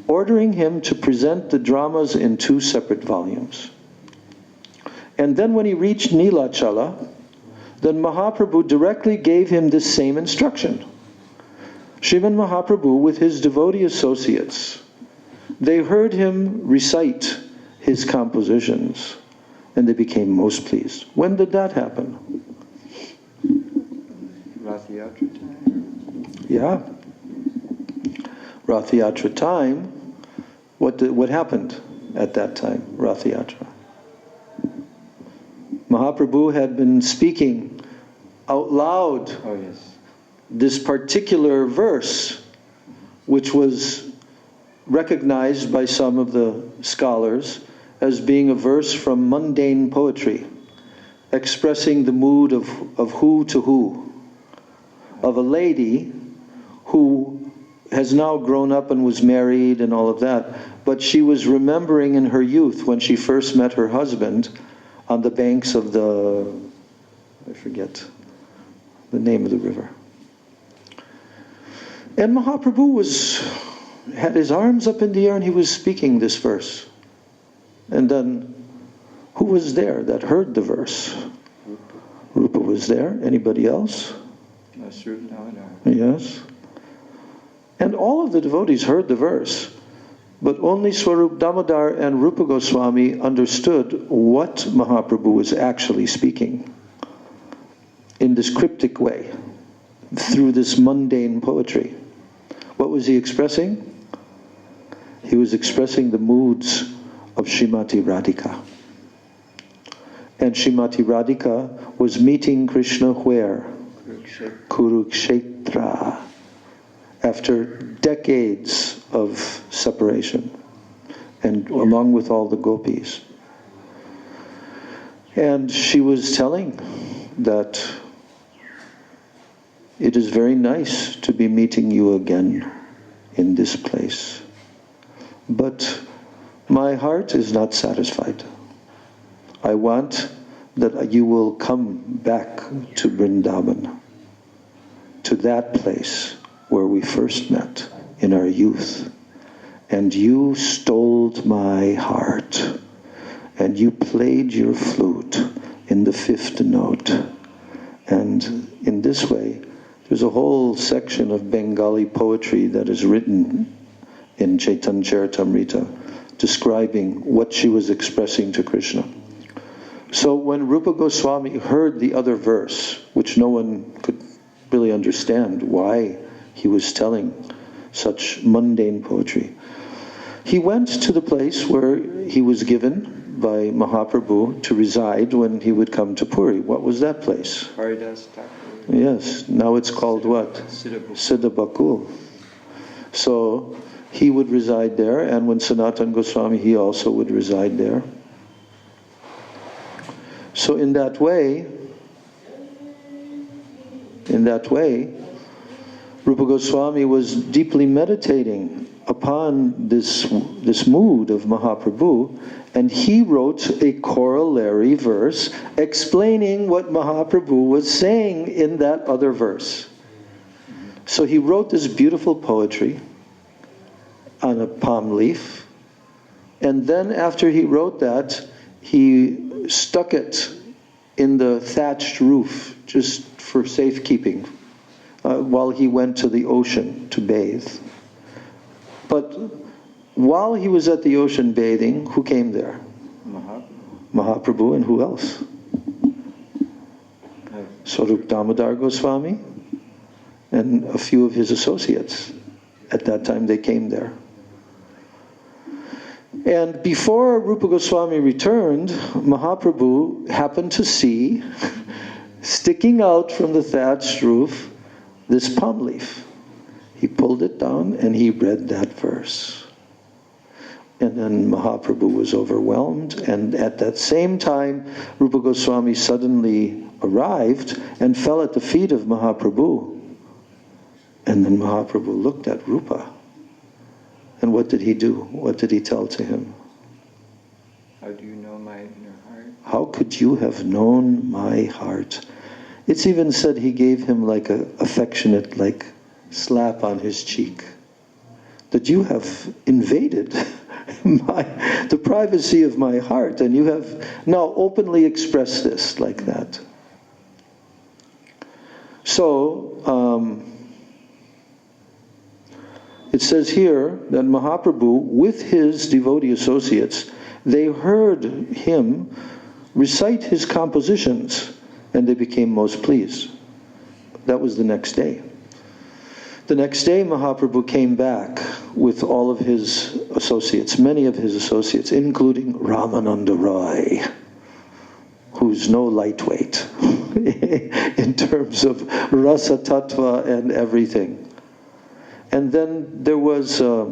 ordering him to present the dramas in 2 separate volumes. And then when he reached Nilachala, then Mahaprabhu directly gave him this same instruction. Sriman Mahaprabhu, with his devotee associates, they heard him recite his compositions, and they became most pleased. When did that happen? Rath Yatra time? Yeah. Rath Yatra time. What happened at that time, Rath Yatra? Mahaprabhu had been speaking out loud this particular verse, which was recognized by some of the scholars as being a verse from mundane poetry, expressing the mood of who to who, of a lady who has now grown up and was married and all of that, but she was remembering in her youth when she first met her husband on the banks of the, I forget, the name of the river. And Mahaprabhu had his arms up in the air and he was speaking this verse. And then, who was there that heard the verse? Rupa was there. Anybody else? Yes. And all of the devotees heard the verse, but only Swarup Damodar and Rupa Goswami understood what Mahaprabhu was actually speaking in this cryptic way, through this mundane poetry. What was he expressing? He was expressing the moods of Srimati Radhika. And Srimati Radhika was meeting Krishna where? Kurukshetra. After decades of separation, and along with all the gopis. And she was telling that it is very nice to be meeting you again in this place. But my heart is not satisfied. I want that you will come back to Vrindavan, to that place where we first met in our youth. And you stole my heart, and you played your flute in the 5th note. And in this way, there's a whole section of Bengali poetry that is written in Chaitanya Charitamrita, describing what she was expressing to Krishna. So when Rupa Goswami heard the other verse, which no one could really understand why he was telling such mundane poetry, he went to the place where he was given by Mahaprabhu to reside when he would come to Puri. What was that place? Haridas Thakur. Yes, now it's called what? Siddhabakul. So he would reside there, and when Sanatana Goswami, he also would reside there. So in that way, Rupa Goswami was deeply meditating upon this mood of Mahaprabhu, and he wrote a corollary verse explaining what Mahaprabhu was saying in that other verse. So he wrote this beautiful poetry on a palm leaf, and then after he wrote that, he stuck it in the thatched roof just for safekeeping while he went to the ocean to bathe. But while he was at the ocean bathing, who came there? Mahaprabhu, and who else? Swarup Damodar Goswami and a few of his associates. At that time they came there. And before Rupa Goswami returned, Mahaprabhu happened to see, sticking out from the thatched roof, this palm leaf. He pulled it down and he read that verse. And then Mahaprabhu was overwhelmed, and at that same time, Rupa Goswami suddenly arrived and fell at the feet of Mahaprabhu. And then Mahaprabhu looked at Rupa. And what did he do? What did he tell to him? How do you know my inner heart? How could you have known my heart? It's even said he gave him like a affectionate slap on his cheek. That you have invaded the privacy of my heart, and you have now openly expressed this like that. So, it says here that Mahaprabhu, with his devotee associates, they heard him recite his compositions, and they became most pleased. That was the next day. The next day, Mahaprabhu came back with all of his associates, many of his associates, including Ramananda Roy, who's no lightweight in terms of rasa tattva and everything. And then there was a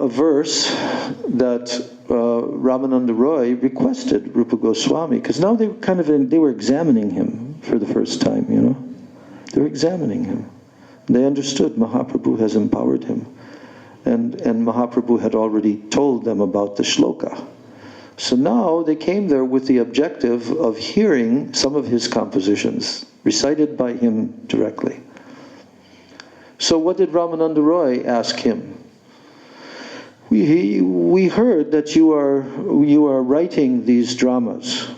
verse that Ramananda Roy requested Rupa Goswami, because now they were examining him for the first time, you know. They were examining him. They understood Mahaprabhu has empowered him. And Mahaprabhu had already told them about the shloka. So now they came there with the objective of hearing some of his compositions, recited by him directly. So what did Ramananda Roy ask him? We heard that you are writing these dramas.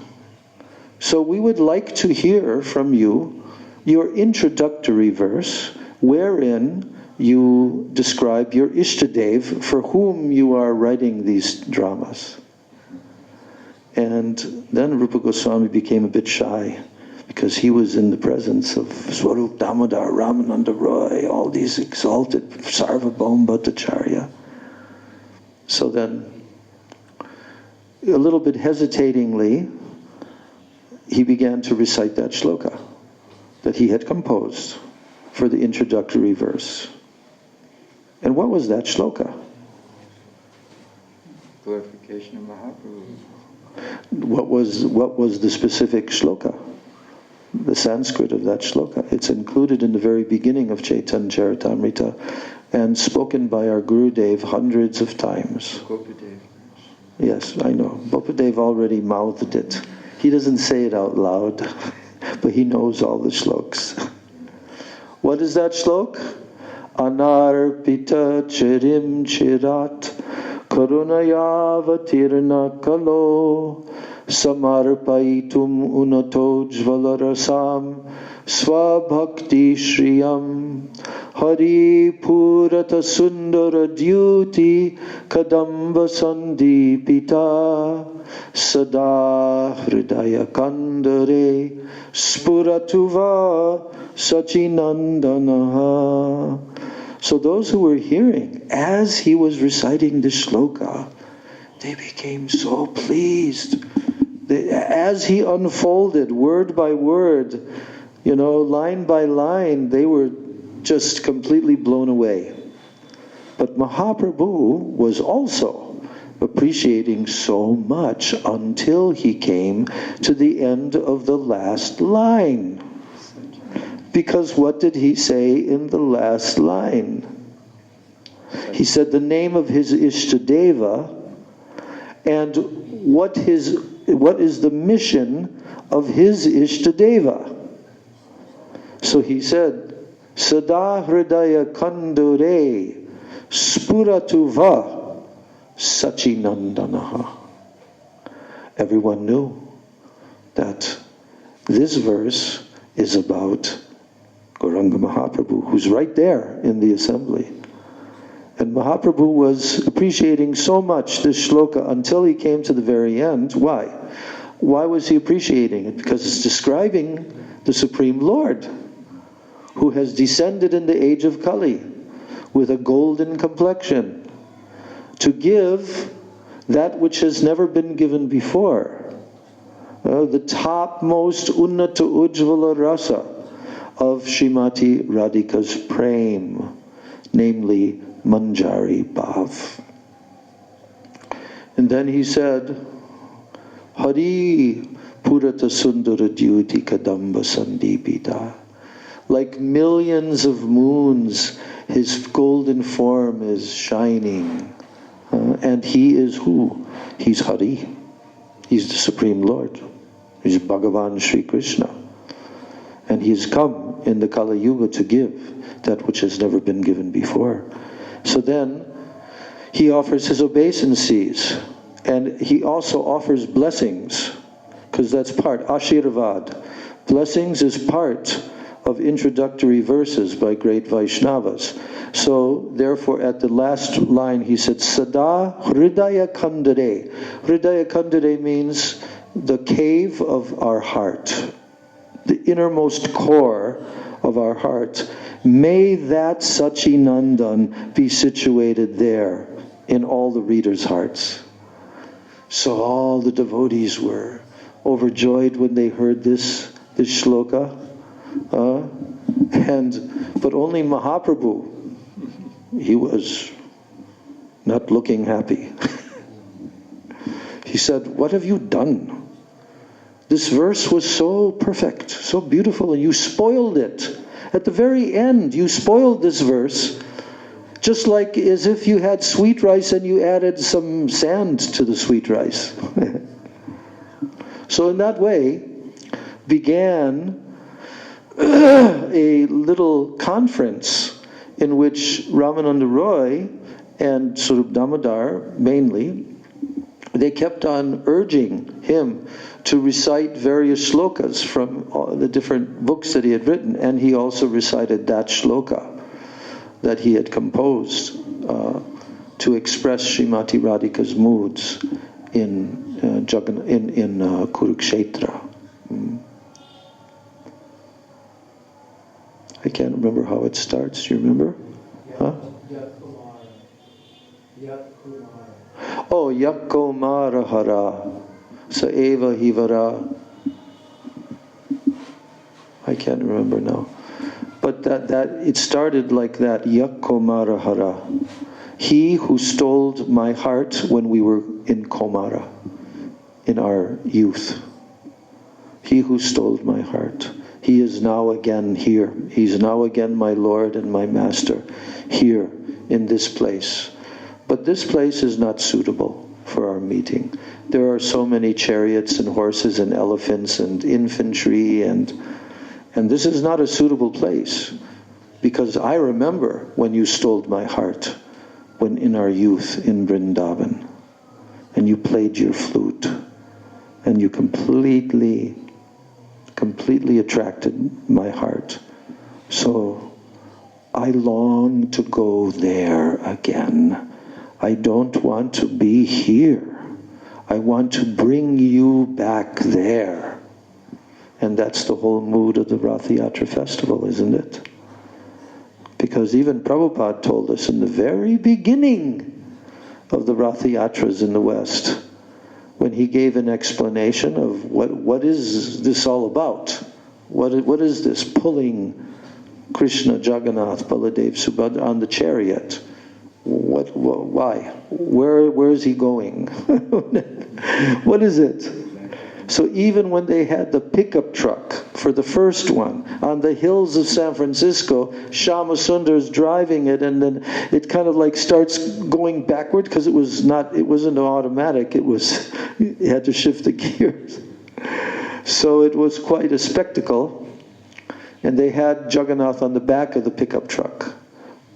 So we would like to hear from you your introductory verse, wherein you describe your Ishtadev for whom you are writing these dramas. And then Rupa Goswami became a bit shy, because he was in the presence of Swarup Damodar, Ramananda Roy, all these exalted Sarvabhauma Bhattacharya. So then, a little bit hesitatingly, he began to recite that shloka that he had composed for the introductory verse. And what was that shloka? Glorification of Mahaprabhu. What was the specific shloka? The Sanskrit of that shloka. It's included in the very beginning of Chaitanya Charitamrita and spoken by our Gurudev hundreds of times. Gopadev. Yes, I know. Gopadev already mouthed it. He doesn't say it out loud, but he knows all the shloks. What is that shlok? Anarpita chirim chirat karunayavatirna kalo samarpaitum unatojvalarasam svabhakti shriyam hari purata sundara dyuti kadamba sandipita sada hridaya kandare spuratuva sachinandanaha. So those who were hearing, as he was reciting the shloka, they became so pleased. As he unfolded word by word, line by line, they were just completely blown away. But Mahaprabhu was also appreciating so much until he came to the end of the last line. Because what did he say in the last line? He said the name of his Ishtadeva and what is the mission of his Ishtadeva. So he said, Sada Hridaya Kandure Spuratuva Sachinandanaha. Everyone knew that this verse is about Gauranga Mahaprabhu, who's right there in the assembly. And Mahaprabhu was appreciating so much this shloka until he came to the very end. Why? Why was he appreciating it? Because it's describing the Supreme Lord, who has descended in the age of Kali with a golden complexion to give that which has never been given before. The topmost Unnata Ujjvala Rasa of Srimati Radhika's Prem, namely Manjari Bhav. And then he said, Hari Purata Sundara Dyuti Kadamba Sandipita. Like millions of moons, his golden form is shining. And he is who? He's Hari. He's the Supreme Lord. He's Bhagavan Sri Krishna. And he's come in the Kali Yuga to give that which has never been given before. So then, he offers his obeisances. And he also offers blessings. Because that's part, Ashirvad. Blessings is part of introductory verses by great Vaishnavas. So, therefore, at the last line, he said, Sada Hridaya Kandare. Hridaya Kandare means the cave of our heart, the innermost core of our heart. May that Sachinandan be situated there in all the readers' hearts. So all the devotees were overjoyed when they heard this shloka. But only Mahaprabhu, he was not looking happy. He said, what have you done? This verse was so perfect, so beautiful, and you spoiled it. At the very end, you spoiled this verse. Just like as if you had sweet rice and you added some sand to the sweet rice. So in that way began a little conference in which Ramananda Roy and Swarup Damodar mainly, they kept on urging him to recite various shlokas from all the different books that he had written, and he also recited that shloka that he had composed to express Srimati Radhika's moods in Kurukshetra. I can't remember how it starts. Do you remember? Huh? Oh, Yakkomara Hara Saeva Hivara. I can't remember now. But that it started like that, Yakkomara Hara. He who stole my heart when we were in Komara, in our youth. He who stole my heart. He is now again here. He's now again my Lord and my Master, here in this place. But this place is not suitable for our meeting. There are so many chariots and horses and elephants and infantry, and this is not a suitable place, because I remember when you stole my heart, when in our youth in Vrindavan, and you played your flute, and you completely attracted my heart. So I long to go there again. I don't want to be here. I want to bring you back there. And that's the whole mood of the Rath Yatra festival, isn't it? Because even Prabhupada told us in the very beginning of the Rath Yatras in the West, when he gave an explanation of what is this all about? What is this pulling Krishna, Jagannath, Baladev, Subhadra on the chariot? Why? Where is he going? What is it? So even when they had the pickup truck for the first one on the hills of San Francisco, Shama Sundar's driving it, and then it kind of like starts going backward because it wasn't automatic. You had to shift the gears. So it was quite a spectacle. And they had Jagannath on the back of the pickup truck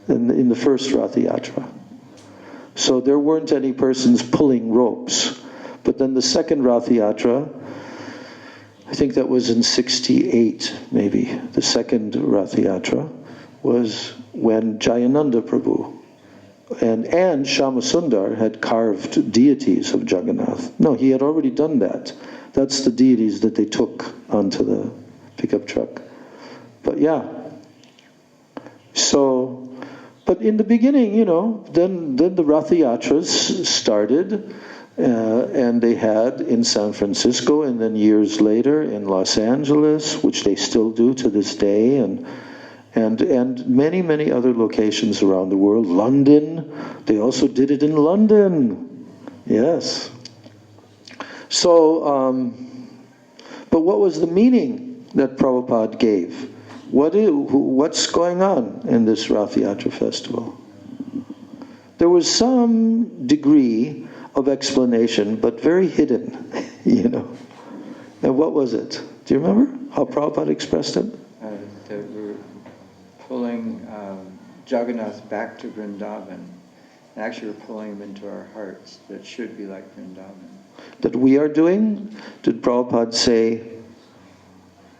in the first Rath Yatra. So there weren't any persons pulling ropes. But then the second Rath Yatra, I think that was in 68, maybe. The second Rath Yatra was when Jayananda Prabhu and Shama Sundar had carved deities of Jagannath. No, he had already done that. That's the deities that they took onto the pickup truck. But yeah. So, but in the beginning, then the Rath Yatras started. And they had in San Francisco, and then years later in Los Angeles, which they still do to this day, and many, many other locations around the world. London, they also did it in London. Yes. So, but what was the meaning that Prabhupada gave? What's going on in this Rath Yatra festival? There was some degree of explanation, but very hidden, And what was it? Do you remember how Prabhupada expressed it? That we're pulling Jagannath back to Vrindavan. Actually, we're pulling him into our hearts that should be like Vrindavan. That we are doing? Did Prabhupada say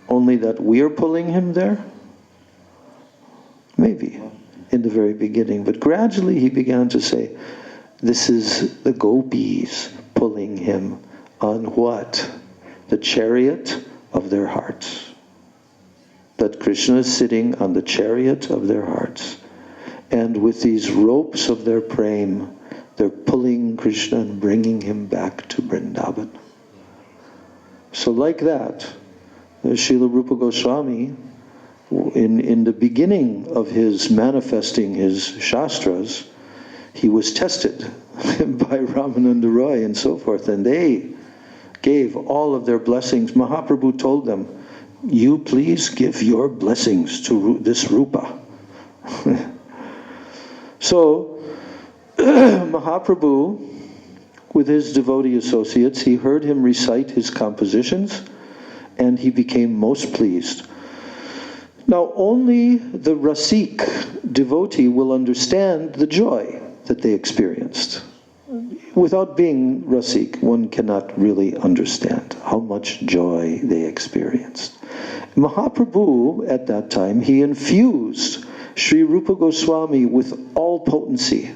only that we are pulling him there? Maybe, in the very beginning. But gradually he began to say, this is the gopis pulling him on what? The chariot of their hearts. That Krishna is sitting on the chariot of their hearts. And with these ropes of their prema, they're pulling Krishna and bringing him back to Vrindavan. So like that, Srila Rupa Goswami, in the beginning of his manifesting his Shastras, he was tested by Ramananda Roy and so forth, and they gave all of their blessings. Mahaprabhu told them, you please give your blessings to this Rupa. So, Mahaprabhu, with his devotee associates, he heard him recite his compositions, and he became most pleased. Now, only the Rasik devotee will understand the joy that they experienced. Without being Rasik, one cannot really understand how much joy they experienced. Mahaprabhu, at that time, he infused Sri Rupa Goswami with all potency,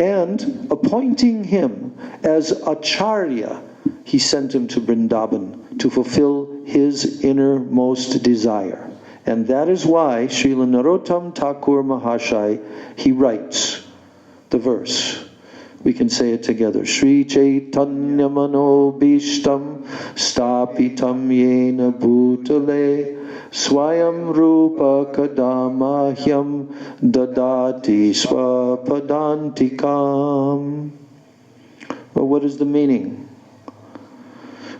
and appointing him as Acharya, he sent him to Vrindavan to fulfill his innermost desire. And that is why Srila Narottam Thakur Mahashai, he writes the verse. We can say it together. Sri Chaitanya Mano Bhishtam Stapitam Yena Bhutale Swayam Rupa Kadamahyam Dadati Swapadantikam. Well, what is the meaning?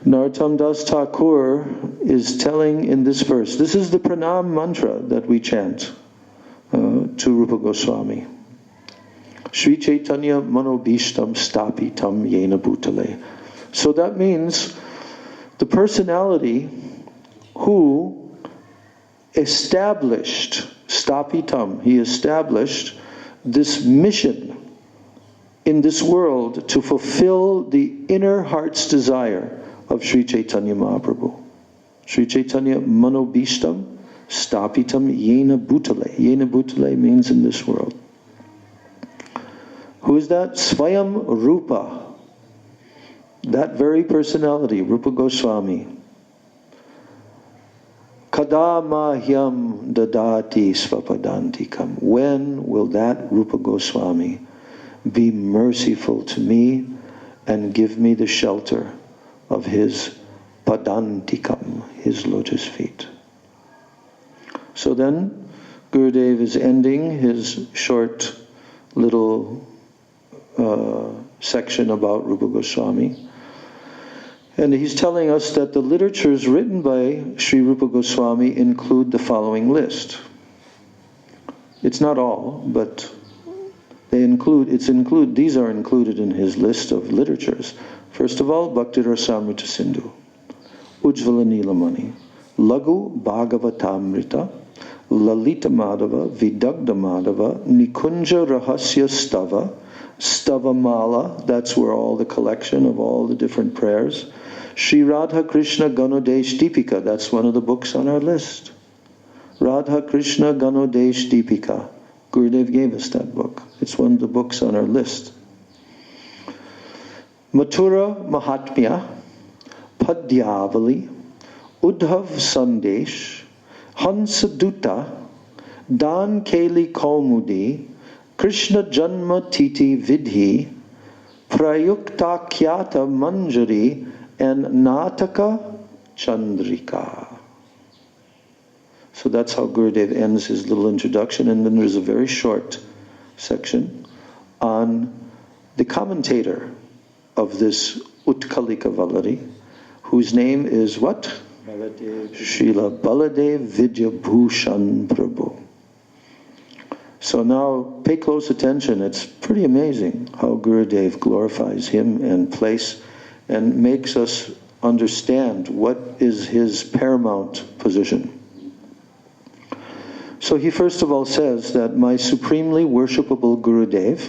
Narottam Das Thakur is telling in this verse, this is the pranam mantra that we chant to Rupa Goswami. Sri Chaitanya Manobhishtam Stapitam Yena Bhutale. So that means the personality who established Stapitam, he established this mission in this world to fulfill the inner heart's desire of Sri Chaitanya Mahaprabhu. Sri Chaitanya Manobhishtam Stapitam Yena Bhutale. Yena Bhutale means in this world. Who is that? Swayam Rupa. That very personality, Rupa Goswami. Kadamahyam dadati svapadantikam. When will that Rupa Goswami be merciful to me and give me the shelter of his padantikam, his lotus feet? So then, Gurudev is ending his short little section about Rupa Goswami. And he's telling us that the literatures written by Sri Rupa Goswami include the following list. It's not all, but these are included in his list of literatures. First of all, Bhakti Rasamrita Sindhu, Ujjvala Nilamani, Lagu Bhagavatamrita, Lalita Madhava, Vidagda Madhava, Nikunja Rahasya Stava, Stavamala, that's where all the collection of all the different prayers. Sri Radha Krishna Ganodesh Deepika, that's one of the books on our list. Radha Krishna Ganodesh Deepika. Gurudev gave us that book. It's one of the books on our list. Mathura Mahatmya, Padyavali, Uddhav Sandesh, Hansaduta, Dan Keli Kaumudi, Krishna Janma Titi Vidhi, Prayukta Kyata Manjari, and Nataka Chandrika. So that's how Gurudev ends his little introduction, and then there's a very short section on the commentator of this Utkalika vallari, whose name is what? Srila Baladev Vidyabhushan Prabhu. So now pay close attention. It's pretty amazing how Gurudev glorifies him and makes us understand what is his paramount position. So he first of all says that my supremely worshipable Gurudev,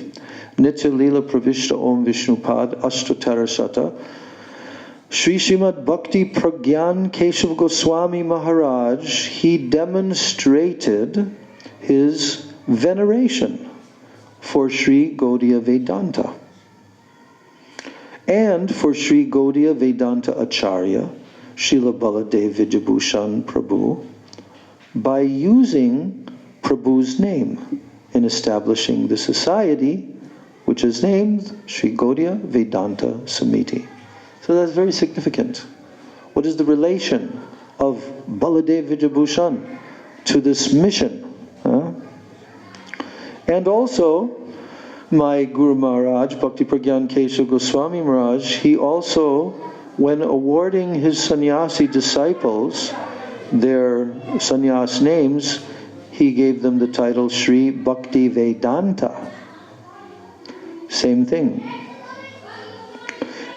Nitya Lila Pravishta Om Vishnupad Ashtotarasata, Sri Srimad Bhakti Pragyan Keshav Goswami Maharaj, he demonstrated his veneration for Sri Gaudiya Vedanta and for Sri Gaudiya Vedanta Acharya, Srila Baladev Vidyabhushan Prabhu, by using Prabhu's name in establishing the society which is named Sri Gaudiya Vedanta Samiti. So that's very significant. What is the relation of Baladev Vidyabhushan to this mission? And also, my Guru Maharaj, Bhakti Pragyan Keshav Goswami Maharaj, he also, when awarding his sannyasi disciples their sannyas names, he gave them the title Sri Bhakti Vedanta. Same thing.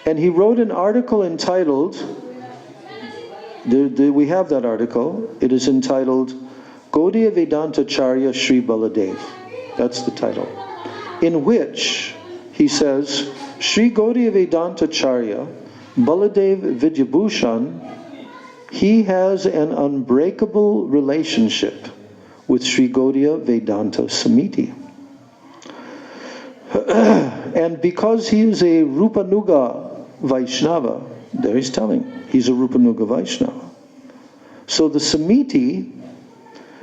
And he wrote an article entitled, we have that article, it is entitled Gaudiya Vedanta Charya Sri Baladev. That's the title. In which he says, Sri Gaudiya Vedanta Charya, Baladev Vidyabhushan, he has an unbreakable relationship with Sri Gaudiya Vedanta Samiti. And because he is a Rupanuga Vaishnava, there he's telling, he's a Rupanuga Vaishnava. So the Samiti,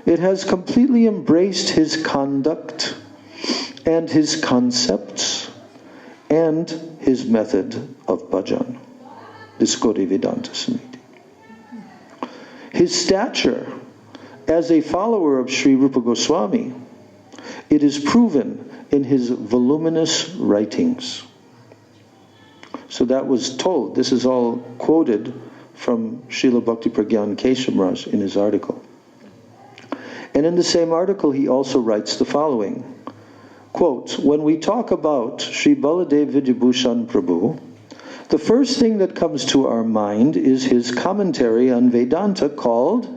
it has completely embraced his conduct and his concepts and his method of bhajan, this Gaudiya Vedanta Samiti. His stature as a follower of Sri Rupa Goswami, it is proven in his voluminous writings. So that was told, this is all quoted from Srila Bhakti Pragyan Keshav in his article. And in the same article he also writes the following, quote, when we talk about Sri Baladev Vidyabhushan Prabhu, the first thing that comes to our mind is his commentary on Vedanta called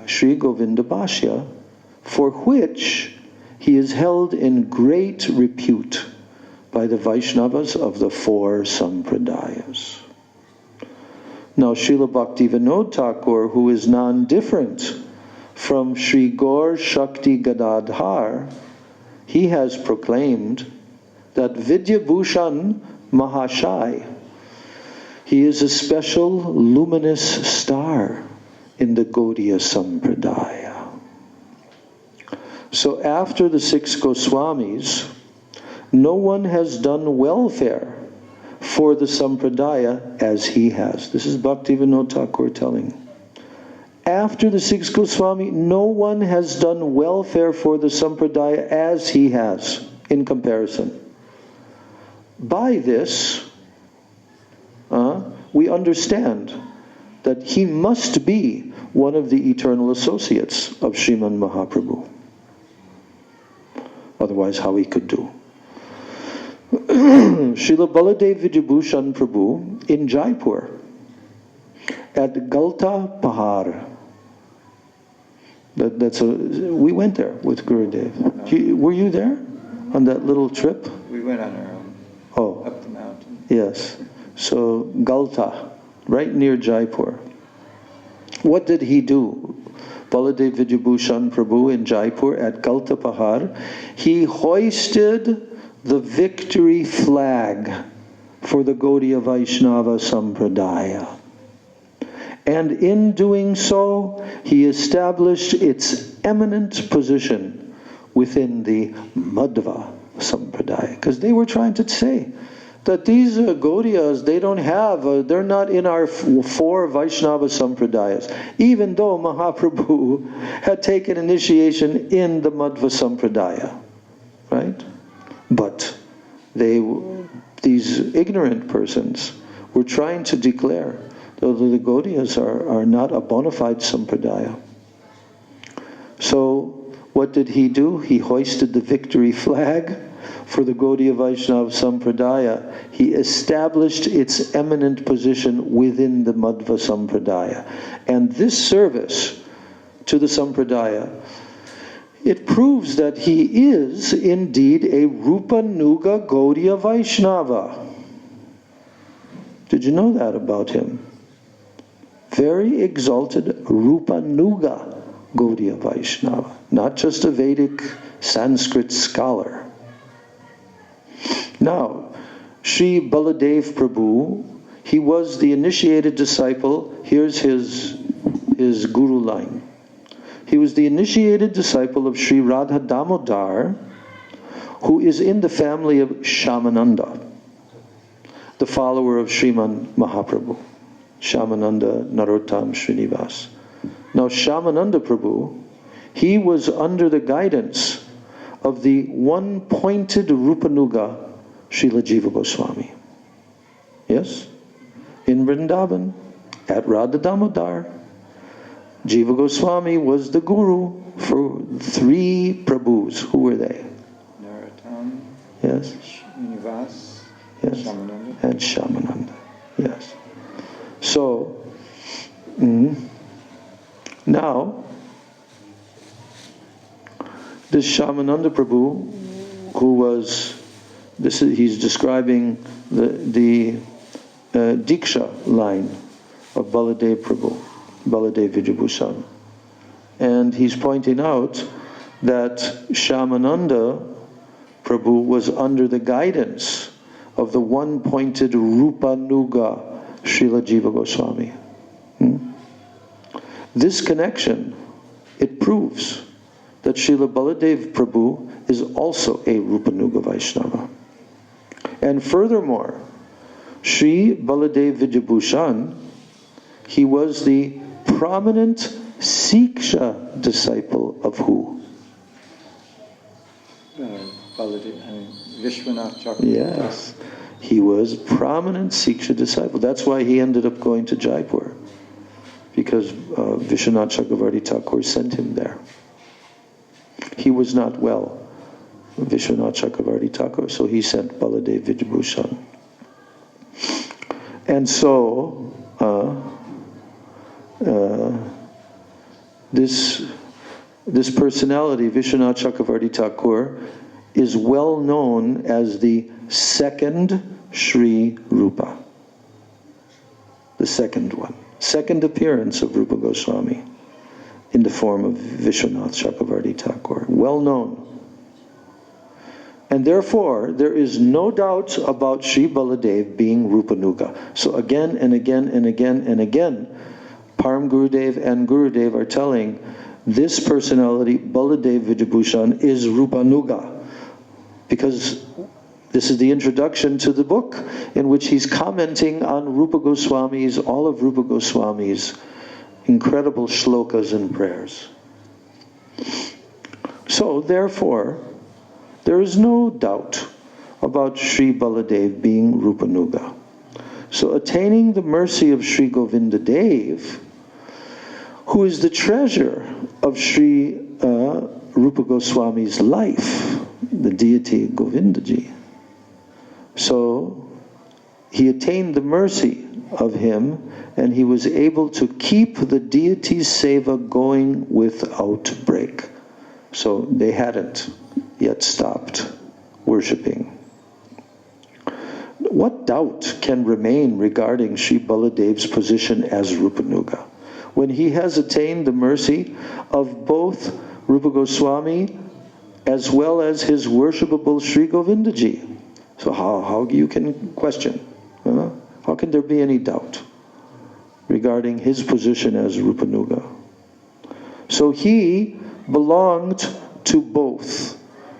Sri Govinda Bhashya, for which he is held in great repute by the Vaishnavas of the four Sampradayas. Now Srila Bhakti Vinod Thakur, who is non-different from Sri Gaur Shakti Gadadhar, he has proclaimed that Vidyabhushan Mahashai, he is a special luminous star in the Gaudiya Sampradaya. So after the six Goswamis, no one has done welfare for the Sampradaya as he has. This is Bhakti Vinod Thakur telling. After the six Goswami, no one has done welfare for the Sampradaya as he has in comparison. By this, we understand that he must be one of the eternal associates of Sriman Mahaprabhu. Otherwise, how he could do? Srila Baladev Vidyabhushan Prabhu in Jaipur at Galta Pahar. We went there with Gurudev. Were you there on that little trip? We went on our own. Oh. Up the mountain. Yes. So Galta, right near Jaipur. What did he do? Baladev Vidyabhushan Prabhu in Jaipur at Galta Pahar, he hoisted the victory flag for the Gaudiya Vaishnava Sampradaya. And in doing so, he established its eminent position within the Madhva Sampradaya. Because they were trying to say that these Gaudiyas, they're not in our four Vaishnava Sampradayas, even though Mahaprabhu had taken initiation in the Madhva Sampradaya, right? But these ignorant persons were trying to declare that the Gaudiyas are not a bona fide Sampradaya. So what did he do? He hoisted the victory flag for the Gaudiya Vaishnava Sampradaya. He established its eminent position within the Madhva Sampradaya. And this service to the Sampradaya, it proves that he is indeed a Rupanuga Gaudiya Vaishnava. Did you know that about him? Very exalted Rupanuga Gaudiya Vaishnava, not just a Vedic Sanskrit scholar. Now, Sri Baladev Prabhu, he was the initiated disciple. Here's his guru line. He was the initiated disciple of Sri Radha Damodar, who is in the family of Shamananda, the follower of Sriman Mahaprabhu. Shamananda Narottam Srinivas. Now Shamananda Prabhu, he was under the guidance of the one-pointed Rupanuga Srila Jiva Goswami. Yes? In Vrindavan, at Radha Damodar, Jiva Goswami was the guru for 3 Prabhus. Who were they? Narottam, Yes. Srinivas, Yes. Shamananda. And Shamananda. Yes. So, now, this Shamananda Prabhu, who was, he's describing the Diksha line of Baladev Prabhu, Baladev Vijayabhushan. And he's pointing out that Shamananda Prabhu was under the guidance of the one-pointed Rupanuga Srila Jiva Goswami. This connection, it proves that Srila Baladev Prabhu is also a Rupanuga Vaishnava. And furthermore, Sri Baladev Vijayabhushan, he was the prominent Siksha disciple of who? Baladev, Vishwanath Chakravarti. Yes, he was prominent Siksha disciple. That's why he ended up going to Jaipur, because Vishwanath Chakravarti Thakur sent him there. He was not well, Vishwanath Chakravarti Thakur, so he sent Baladev Vijayabhushan. And so, this personality, Vishwanath Chakravarti Thakur, is well known as the second Sri Rupa. The second one. Second appearance of Rupa Goswami in the form of Vishwanath Chakravarti Thakur. Well known. And therefore, there is no doubt about Sri Baladev being Rupanuga. So again and again and again and again, Param Gurudev and Gurudev are telling this personality, Baladev Vijayabhushan, is Rupanuga. Because this is the introduction to the book in which he's commenting on Rupa Goswami's, all of Rupa Goswami's incredible shlokas and prayers. So therefore, there is no doubt about Sri Baladev being Rupanuga. So attaining the mercy of Sri Govinda Dev, who is the treasure of Sri Rupa Goswami's life, the deity Govindaji. So he attained the mercy of him, and he was able to keep the deity's seva going without break. So they hadn't yet stopped worshipping. What doubt can remain regarding Sri Baladev's position as Rupanuga, when he has attained the mercy of both Rupa Goswami as well as his worshipable Sri Govindaji? So how you can question? How can there be any doubt regarding his position as Rupanuga? So he belonged to both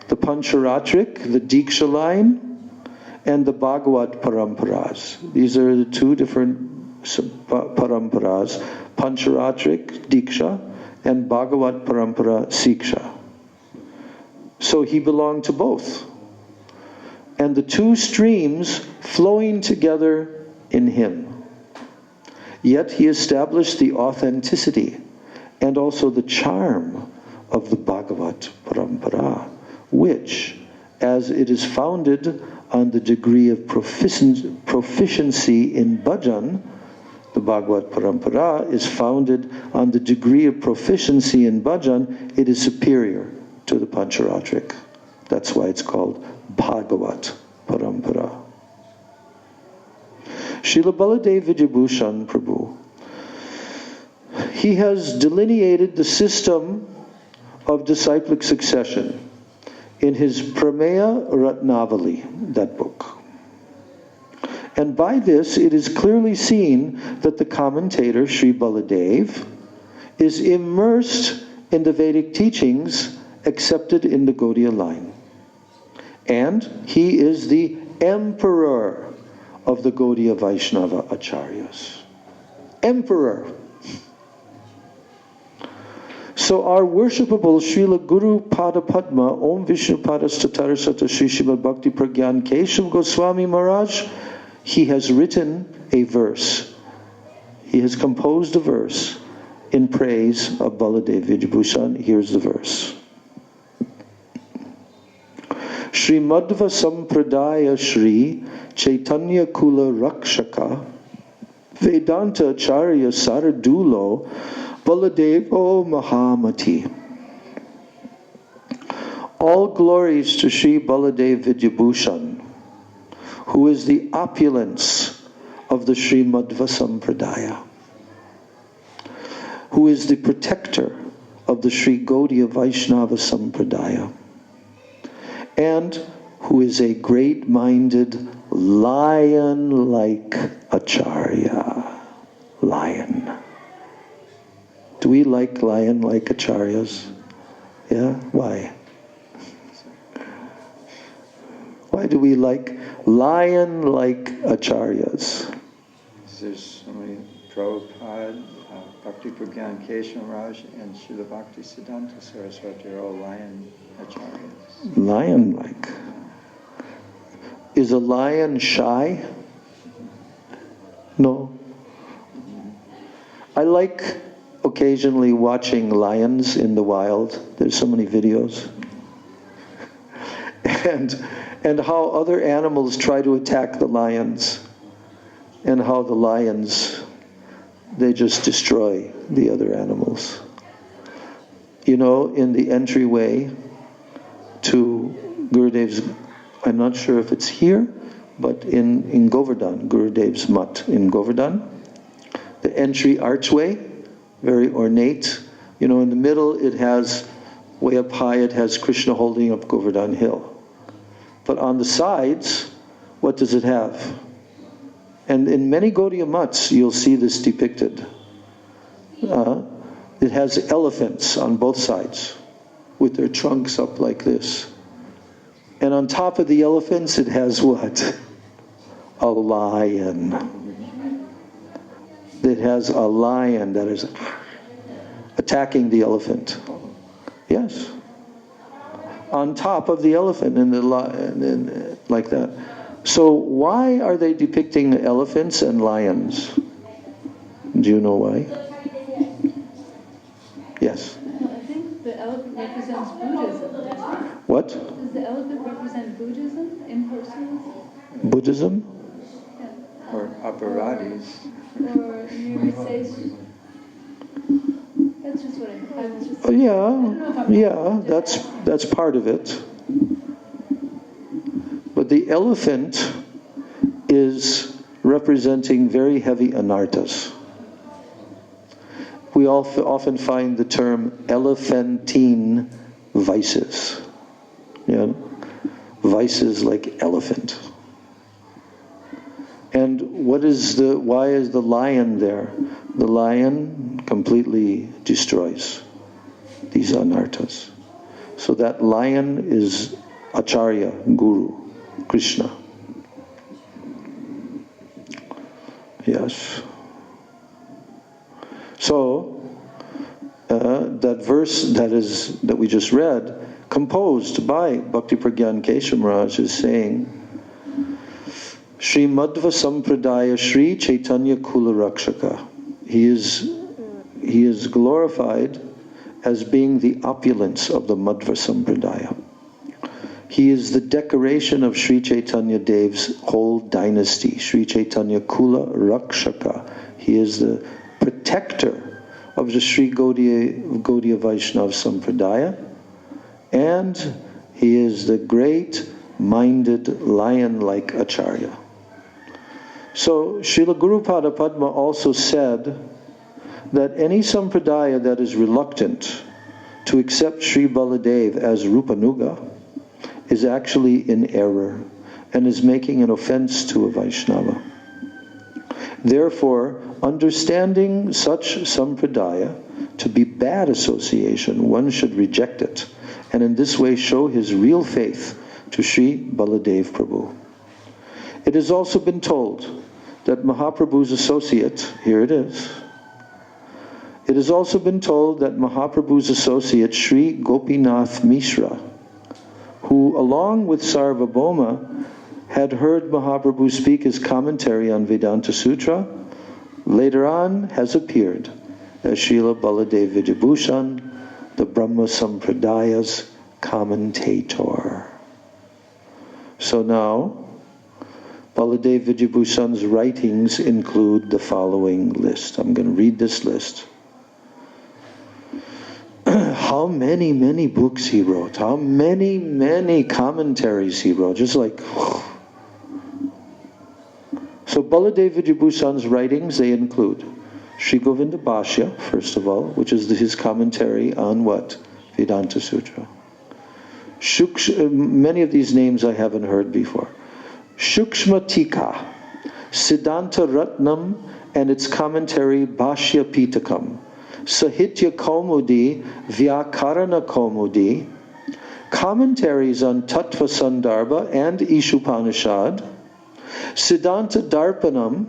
the Pancharatrik, the Diksha line, and the Bhagavat Paramparas. These are the 2 different Paramparas, Pancharatrik, Diksha, and Bhagavat Parampara, Siksha. So he belonged to both. And the 2 streams flowing together in him. Yet he established the authenticity and also the charm of the Bhagavat Parampara, which, as it is founded on the degree of proficiency in bhajan, the Bhagavat Parampara is founded on the degree of proficiency in bhajan, it is superior to the Pancharatrik. That's why it's called Bhagavat Parampara. Srila Baladev Vijayabhushan Prabhu, he has delineated the system of disciplic succession in his Prameya Ratnavali, that book. And by this, it is clearly seen that the commentator, Sri Baladev, is immersed in the Vedic teachings accepted in the Gaudiya line. And he is the emperor of the Gaudiya Vaishnava Acharyas. Emperor. So our worshipable Srila Guru Pada Padma, Om Vishnu Pada Statara Sata Shri Srimad Bhakti Pragyan Keshav Goswami Maharaj, he has written a verse. He has composed a verse in praise of Baladev Vijabhushan. Here's the verse. Shri Madhva Sampradaya Shri Chaitanya Kula Rakshaka Vedanta Acharya Saradulo Baladevo Mahamati. All glories to Shri Baladev Vidyabhushan, who is the opulence of the Sri Madhva Sampradaya, who is the protector of the Sri Gaudiya Vaishnava Sampradaya, and who is a great-minded lion-like acharya. Lion. Do we like lion-like acharyas? Yeah? Why? Why do we like lion-like acharyas? There's somebody, Prabhupada, Bhakti Pragyan Keshav Maharaj, and Srila Bhakti Siddhanta Saraswati are all lion acharyas. Lion-like. Is a lion shy? No. I like occasionally watching lions in the wild. There's so many videos. And how other animals try to attack the lions, and how the lions, they just destroy the other animals. You know, in the entryway to Gurudev's, I'm not sure if it's here, but in Govardhan, Gurudev's Mutt in Govardhan, the entry archway, very ornate. You know, in the middle it has, way up high, it has Krishna holding up Govardhan Hill. But on the sides, what does it have? And in many Gaudiya mutts, you'll see this depicted. It has elephants on both sides, with their trunks up like this. And on top of the elephants, it has what? A lion. It has a lion that is attacking the elephant. Yes. On top of the elephant, like that. So why are they depicting elephants and lions? Do you know why? Yes. I think the elephant represents Buddhism. What? Does the elephant represent Buddhism impersonally? Buddhism? Yeah. Or aparadis. Or maybe say. That's just what I was just. Oh, yeah, that's part of it. But the elephant is representing very heavy anarthas. We often find the term elephantine vices. Yeah? Vices like elephant. And why is the lion there? The lion completely destroys these anarthas. So that lion is Acharya, Guru, Krishna. Yes. So, that verse that we just read, composed by Bhakti Pragyan Keshav Maharaj, is saying, Shri Madhva Sampradaya Shri Chaitanya Kula Rakshaka. He is glorified as being the opulence of the Madhva Sampradaya. He is the decoration of Sri Chaitanya Dev's whole dynasty, Sri Chaitanya Kula Rakshaka. He is the protector of the Sri Gaudiya Vaishnava Sampradaya, and he is the great-minded lion-like Acharya. So Srila Gurupada Padma also said that any Sampradaya that is reluctant to accept Sri Baladev as Rupanuga is actually in error and is making an offense to a Vaishnava. Therefore, understanding such Sampradaya to be bad association, one should reject it, and in this way show his real faith to Sri Baladev Prabhu. It has also been told that Mahaprabhu's associate, here it is, it has also been told that Mahaprabhu's associate, Sri Gopinath Mishra, who along with Sarvabhauma had heard Mahaprabhu speak his commentary on Vedanta Sutra, later on has appeared as Srila Baladev Vijayabhushan, the Brahma Sampradaya's commentator. So now, Baladev Vijayabhushan's writings include the following list. I'm going to read this list. How many books he wrote. How many commentaries he wrote. Just like... So Baladev Vijayabhushan's writings, they include Sri Govinda Bhashya, first of all, which is his commentary on what? Vedanta Sutra. Many of these names I haven't heard before. Shukshma Tika, Siddhanta Ratnam and its commentary Bhashya Pitakam, Sahitya Kaumudi, Vyakarana Kaumudi, commentaries on Tattva Sandarbha and Ishupanishad, Siddhanta Darpanam,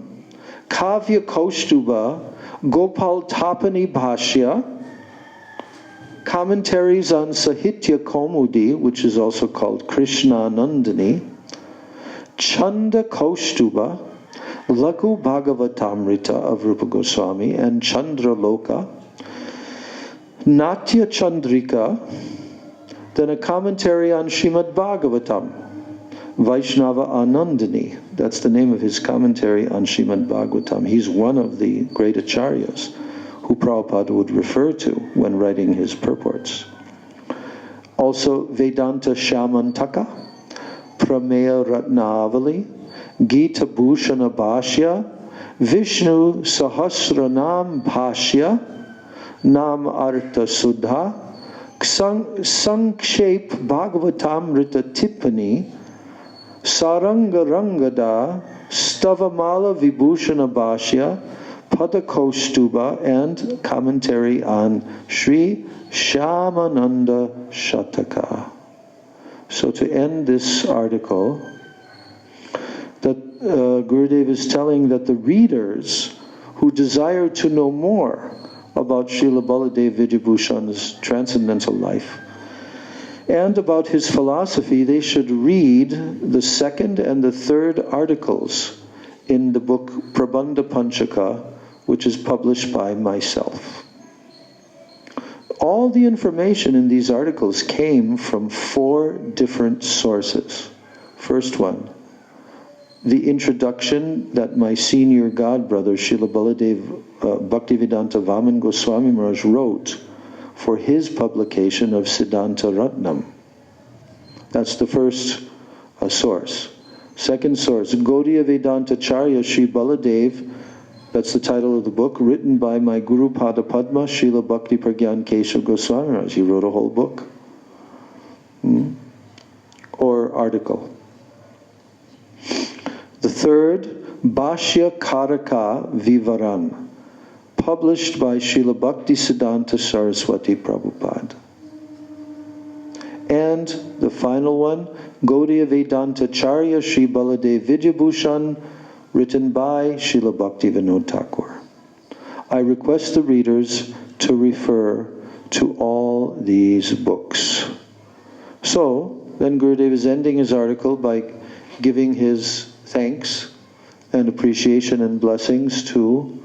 Kavya Kaustuba, Gopal Tapani Bhashya, commentaries on Sahitya Kaumudi, which is also called Krishna Nandini, Chanda Kaustuba, Lagu Bhagavatamrita of Rupa Goswami, and Chandra Loka, Natya Chandrika, then a commentary on Srimad Bhagavatam, Vaishnava Anandini, that's the name of his commentary on Srimad Bhagavatam. He's one of the great acharyas who Prabhupada would refer to when writing his purports. Also Vedanta Shamantaka, Prameya Ratnavali, Gita Bhushana Bhashya, Vishnu Sahasranam Bhashya, Nam Artha Sudha, Sankshep Bhagavatamrita Tippani, Saranga Rangada, Stavamala Vibhushana Bhashya, Padakaustuba, and commentary on Sri Shyamananda Shataka. So to end this article, that Gurudev is telling that the readers who desire to know more about Srila Baladev Vijayabhushan's transcendental life and about his philosophy, they should read the second and the third articles in the book Prabandha Panchaka, which is published by myself. All the information in these articles came from 4 different sources. First one, the introduction that my senior godbrother, Srila Baladev Bhaktivedanta Vaman Goswami Maharaj wrote for his publication of Siddhanta Ratnam. That's the first source. Second source, Gaudiya Vedanta Charya Sri Baladev, that's the title of the book, written by my Guru Pada Padma, Srila Bhakti Pragyan Keshav Goswami Maharaj. He wrote a whole book. Or article. The third, Bhashya Karaka Vivaran, published by Srila Bhakti Siddhanta Saraswati Prabhupada. And the final one, Gaudiya Vedanta Charya Sri Baladev Vijayabhushan, written by Srila Bhakti Vinod Thakur. I request the readers to refer to all these books. So, then Gurudev is ending his article by giving his thanks and appreciation and blessings to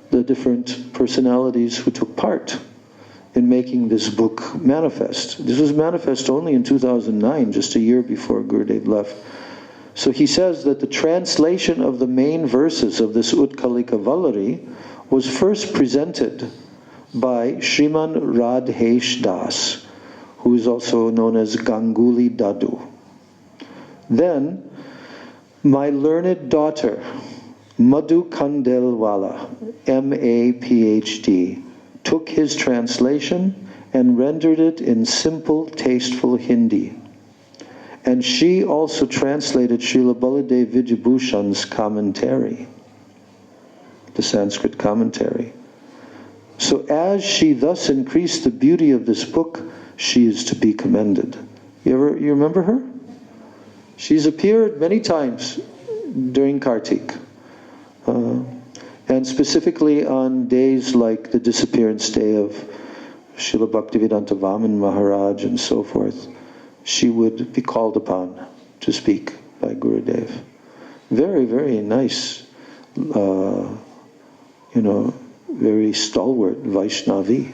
the different personalities who took part in making this book manifest. This was manifest only in 2009, just a year before Gurudev left. So he says that the translation of the main verses of this Utkalika vallari was first presented by Shriman Radhesh Das, who is also known as Ganguli Dadu. Then, my learned daughter, Madhu Kandelwala, M.A. Ph.D., took his translation and rendered it in simple, tasteful Hindi. And she also translated Srila Baladev Vijayabhushan's commentary, the Sanskrit commentary. So as she thus increased the beauty of this book, she is to be commended. You remember her? She's appeared many times during Kartik. And specifically on days like the disappearance day of Srila Bhaktivedanta Vaman Maharaj and so forth, she would be called upon to speak by Gurudev. Very, very nice, very stalwart Vaishnavi.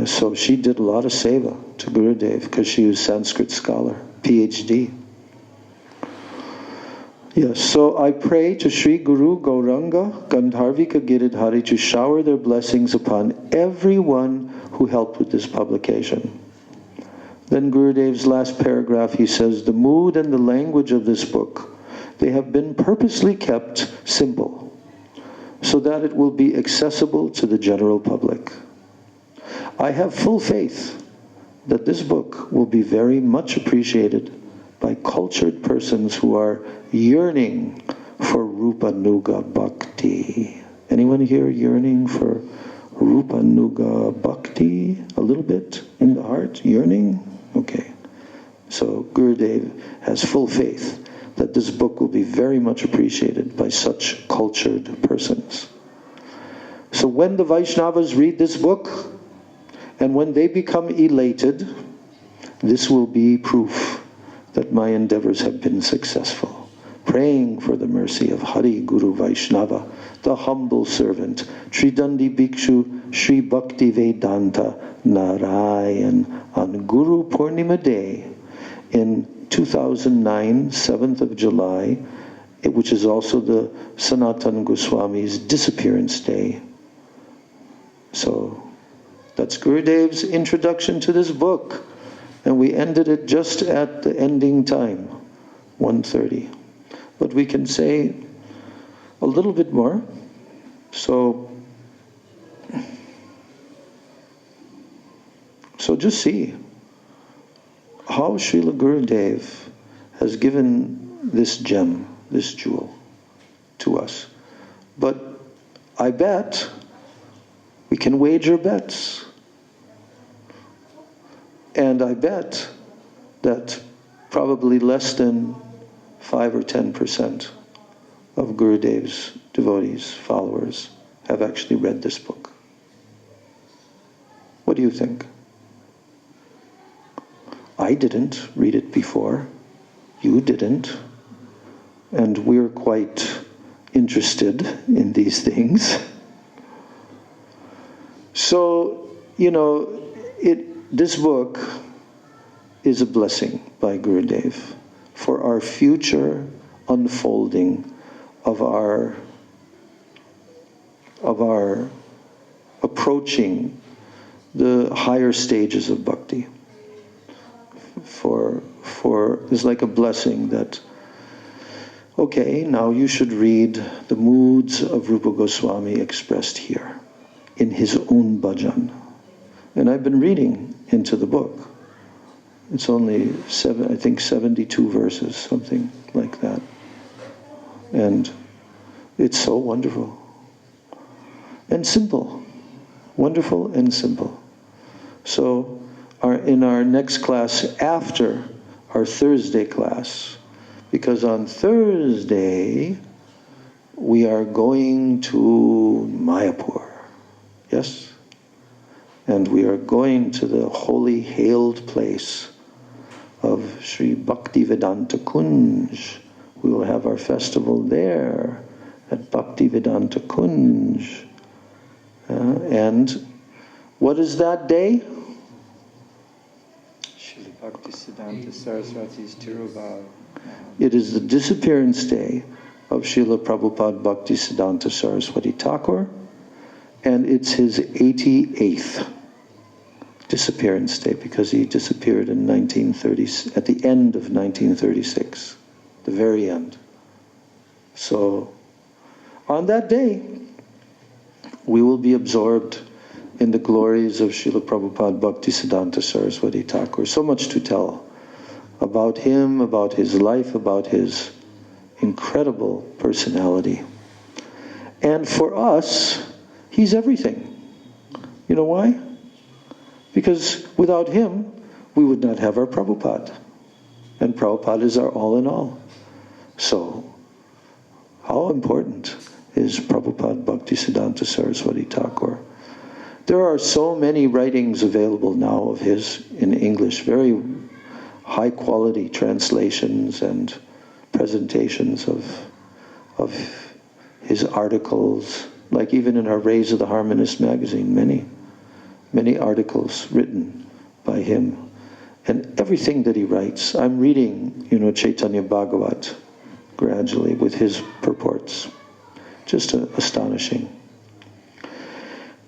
So she did a lot of seva to Gurudev because she was Sanskrit scholar, PhD. Yes, so I pray to Sri Guru Gauranga Gandharvika Giridhari to shower their blessings upon everyone who helped with this publication. Then Gurudev's last paragraph, he says, the mood and the language of this book, they have been purposely kept simple, so that it will be accessible to the general public. I have full faith that this book will be very much appreciated by cultured persons who are yearning for Rupa Nuga Bhakti. Anyone here yearning for Rupa Nuga Bhakti? A little bit in the heart? Yearning? Okay. So Gurudev has full faith that this book will be very much appreciated by such cultured persons. So when the Vaishnavas read this book, and when they become elated, this will be proof that my endeavors have been successful. Praying for the mercy of Hari Guru Vaishnava, the humble servant, Tridandi Bhikshu, Sri Bhakti Vedanta Narayan, on Guru Purnima Day in 2009, 7th of July, which is also the Sanatana Goswami's disappearance day. So that's Gurudev's introduction to this book. And we ended it just at the ending time, 1:30. But we can say a little bit more. So just see how Srila Gurudev has given this gem, this jewel, to us. But I bet we can wager bets. And I bet that probably less than 5 or 10% of Gurudev's devotees, followers, have actually read this book. What do you think? I didn't read it before. You didn't. And we're quite interested in these things. So, this book is a blessing by Gurudev for our future unfolding of our approaching the higher stages of bhakti. It's like a blessing that, okay, now you should read the moods of Rupa Goswami expressed here in his own bhajan. And I've been reading into the book. It's only 72 verses, something like that. And it's so wonderful. And simple. Wonderful and simple. So in our next class after our Thursday class, because on Thursday we are going to Mayapur. Yes? And we are going to the holy hailed place of Sri Bhaktivedanta Kunj. We will have our festival there at Bhaktivedanta Kunj. And what is that day? Srila Bhaktisiddhanta Saraswati's Tirubhav. It is the disappearance day of Srila Prabhupada Bhaktisiddhanta Saraswati Thakur, and it's his 88th disappearance day, because he disappeared in 1930, at the end of 1936, the very end. So on that day, we will be absorbed in the glories of Srila Prabhupada Bhaktisiddhanta Saraswati Thakur. So much to tell about him, about his life, about his incredible personality. And for us, he's everything. You know why? Because without him, we would not have our Prabhupada. And Prabhupada is our all in all. So, how important is Prabhupada Bhaktisiddhanta Saraswati Thakur? There are so many writings available now of his in English, very high quality translations and presentations of his articles Like even in our Rays of the Harmonist magazine, many articles written by him. And everything that he writes, I'm reading, Chaitanya Bhagavat gradually with his purports. Just astonishing.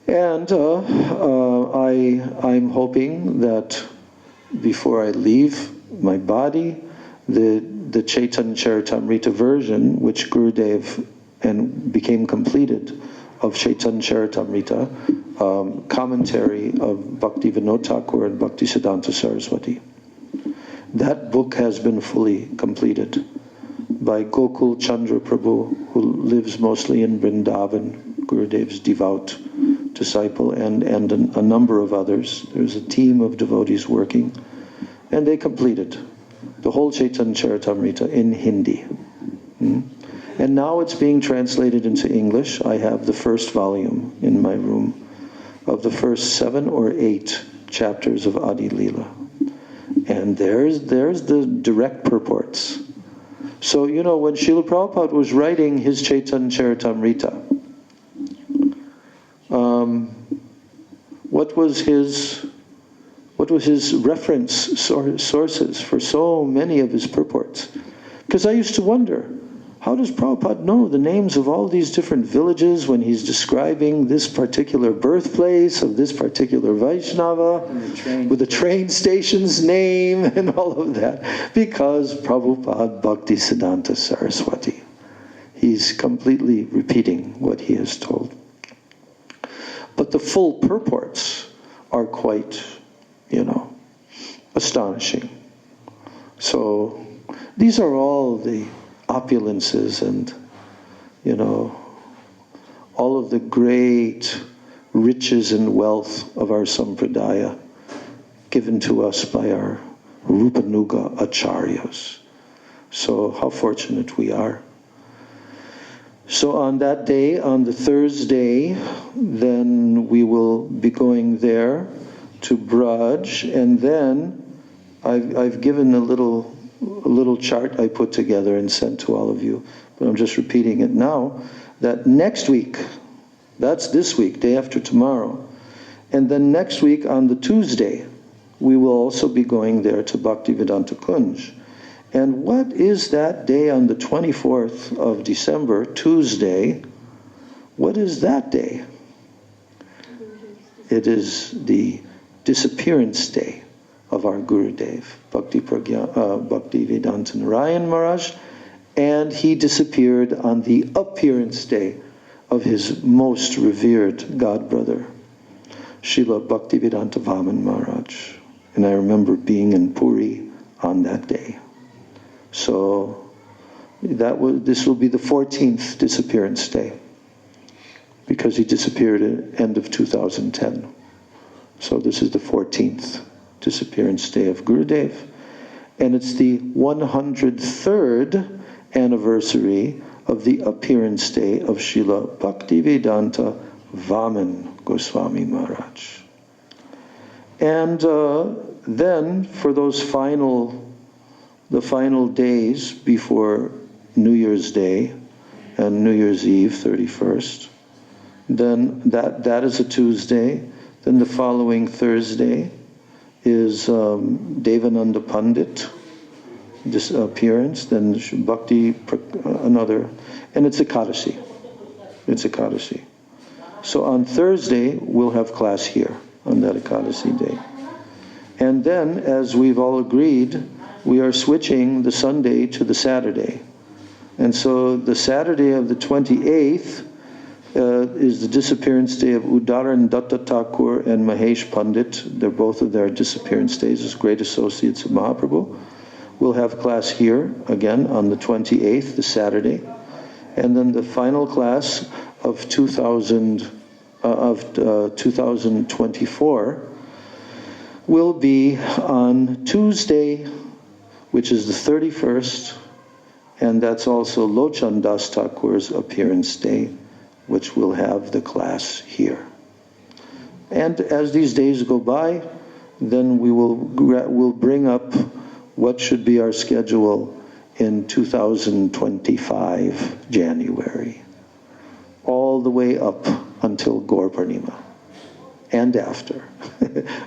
And I'm hoping that before I leave my body, the Chaitanya Charitamrita version, which Gurudev and became completed of Chaitanya Charitamrita, commentary of Bhaktivinoda Thakur and Bhaktisiddhanta Saraswati. That book has been fully completed by Gokul Chandra Prabhu, who lives mostly in Vrindavan, Gurudev's devout disciple, and a number of others. There's a team of devotees working, and they completed the whole Chaitanya Charitamrita in Hindi. And now it's being translated into English. I have the first volume in my room of the first 7 or 8 chapters of Adi Leela. And there's the direct purports. So, when Srila Prabhupada was writing his Chaitanya Charitamrita, what was his reference sources for so many of his purports? Because I used to wonder, how does Prabhupada know the names of all these different villages when he's describing this particular birthplace of this particular Vaishnava, with the train station's name and all of that? Because Prabhupada Bhaktisiddhanta Saraswati. He's completely repeating what he has told. But the full purports are quite, astonishing. So these are all the opulences and, all of the great riches and wealth of our sampradaya given to us by our Rupanuga acharyas. So how fortunate we are. So on that day, on the Thursday, then we will be going there to Braj, and then I've given a little chart I put together and sent to all of you, but I'm just repeating it now, that next week, that's this week, day after tomorrow, and then next week on the Tuesday, we will also be going there to Bhaktivedanta Kunj. And what is that day on the 24th of December, Tuesday? What is that day? It is the disappearance day of our Gurudev, Bhaktivedanta Narayan Maharaj, and he disappeared on the appearance day of his most revered godbrother, Srila Bhaktivedanta Vaman Maharaj. And I remember being in Puri on that day. So this will be the 14th disappearance day, because he disappeared at the end of 2010. So this is the 14th disappearance day of Gurudev, and it's the 103rd anniversary of the appearance day of Srila Bhaktivedanta Vaman Goswami Maharaj. And then for those the final days before New Year's Day and New Year's Eve, 31st, then that is a Tuesday. Then the following Thursday is Devananda Pandit disappearance, then Bhakti, another, and it's Ekadasi. It's Ekadasi. So on Thursday, we'll have class here on that Ekadasi day. And then, as we've all agreed, we are switching the Sunday to the Saturday. And so the Saturday of the 28th is the disappearance day of Udaran Datta Thakur and Mahesh Pandit. They're both of their disappearance days as great associates of Mahaprabhu. We'll have class here again on the 28th, the Saturday. And then the final class of 2024 will be on Tuesday, which is the 31st, and that's also Lochan Das Thakur's appearance day, which will have the class here. And as these days go by, then we'll bring up what should be our schedule in 2025, January. all the way up until Gaur Purnima and after.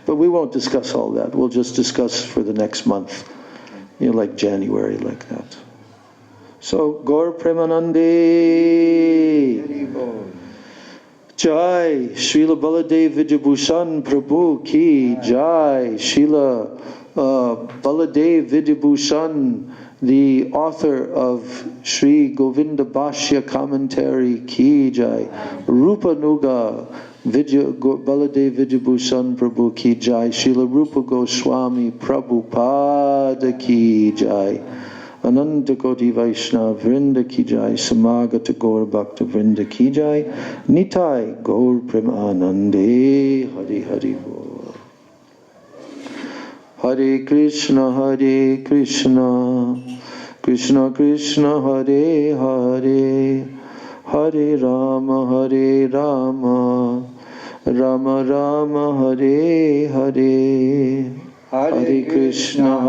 But we won't discuss all that. We'll just discuss for the next month, like January, like that. So, Gaur Premanande Jai, Srila Baladev Vidyabhushan Prabhu Ki Jai, Srila Baladev Vidyabhushan, the author of Sri Govinda Bhashya commentary Ki Jai, Rupa Nuga Baladev Vidyabhushan Prabhu Ki Jai, Srila Rupa Goswami Prabhupada Ki Jai, Ananta Koti Vaishnava Vrinda Ki Jai, Samagata Gaur Bhakta Vrinda Ki Jai, Nitai Gaur Premanande, Hari Hari Bol. Hare Krishna, Krishna Krishna, Hare Hare, Hare Rama, Rama Rama, Hare Hare. Hare Krishna,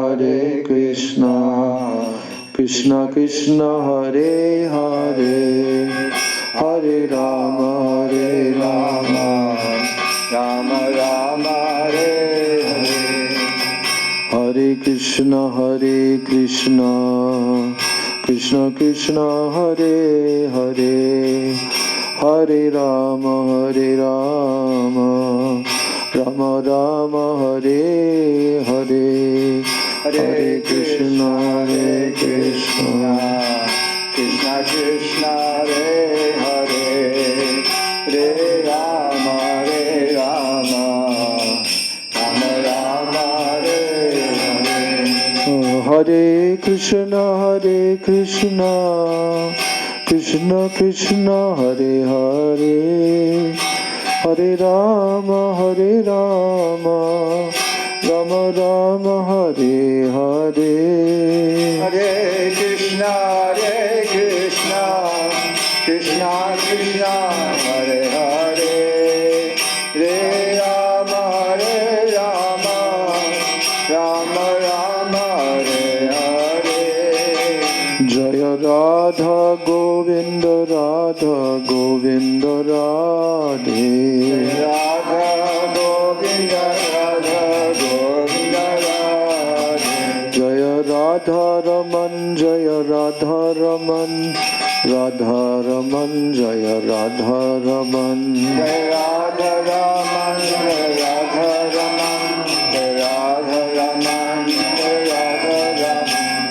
Krishna Krishna, Hare Hare, Hare Rama, Rama Rama, Hare Hare. Hare Krishna, Krishna Krishna, Hare Hare, Hare Rama, Rama Rama, Hare Hare. Hare Krishna, Krishna Krishna, Hare Hare, Hare Rama, Rama Rama, Hare Hare. Hare Krishna, Krishna Krishna, Hare Hare, Hare Rama, Rama Rama, Hare Hare. Hare Krishna, Krishna Krishna, Hare Hare, Hare Rama, Rama Rama, Hare Hare. Jaya Radha Govinda, Radha Govinda, Radhe. Radha Govinda, Radha Govinda, Radhe. Jaya Radha Raman, Jaya Radha Raman, Radha Raman, Jaya Radha Raman. Jaya Radha Raman, Jaya Radha Raman, Jaya Radha Raman, Jaya Radha Raman.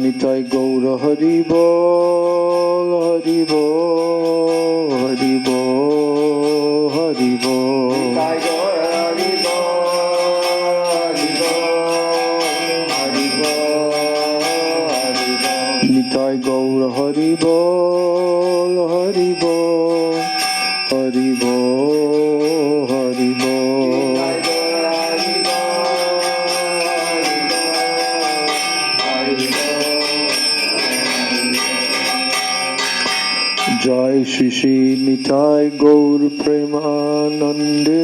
Nitai Gaura Hari Bol, Hari Bol, Hari Bol, Hari Bol. Nitai Gaura Hari Bol, Hari Bol, Hari Bol, Hari Bol. Nitai Gaura Hari Bol, Hari Bol, Hari Bol, Hari Bol. Jai Shri Shri Nitai Gaur Premanande,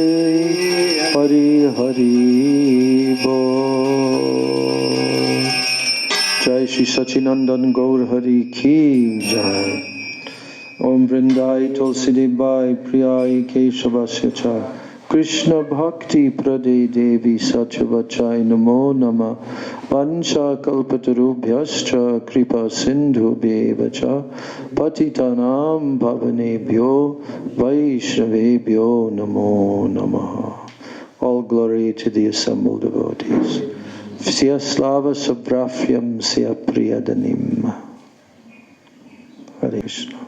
Hari Hari Bol. Jai Shri Sachinandan Gaur Hari Ki Jai. Om Vrindai Tulsi Debai Priyai Keshavasya Cha Krishna Bhakti Prade Devi Sachavachai Namo Nama Vansha Kalpatarubhyascha Kripa Sindhu Bevacha Patitanam Bhavanebhyo Vaishnavebhyo Namo Namaha. All glory to the assembled devotees. Sya Slava Sabrafyam Sya Priyadanim. Hare Krishna.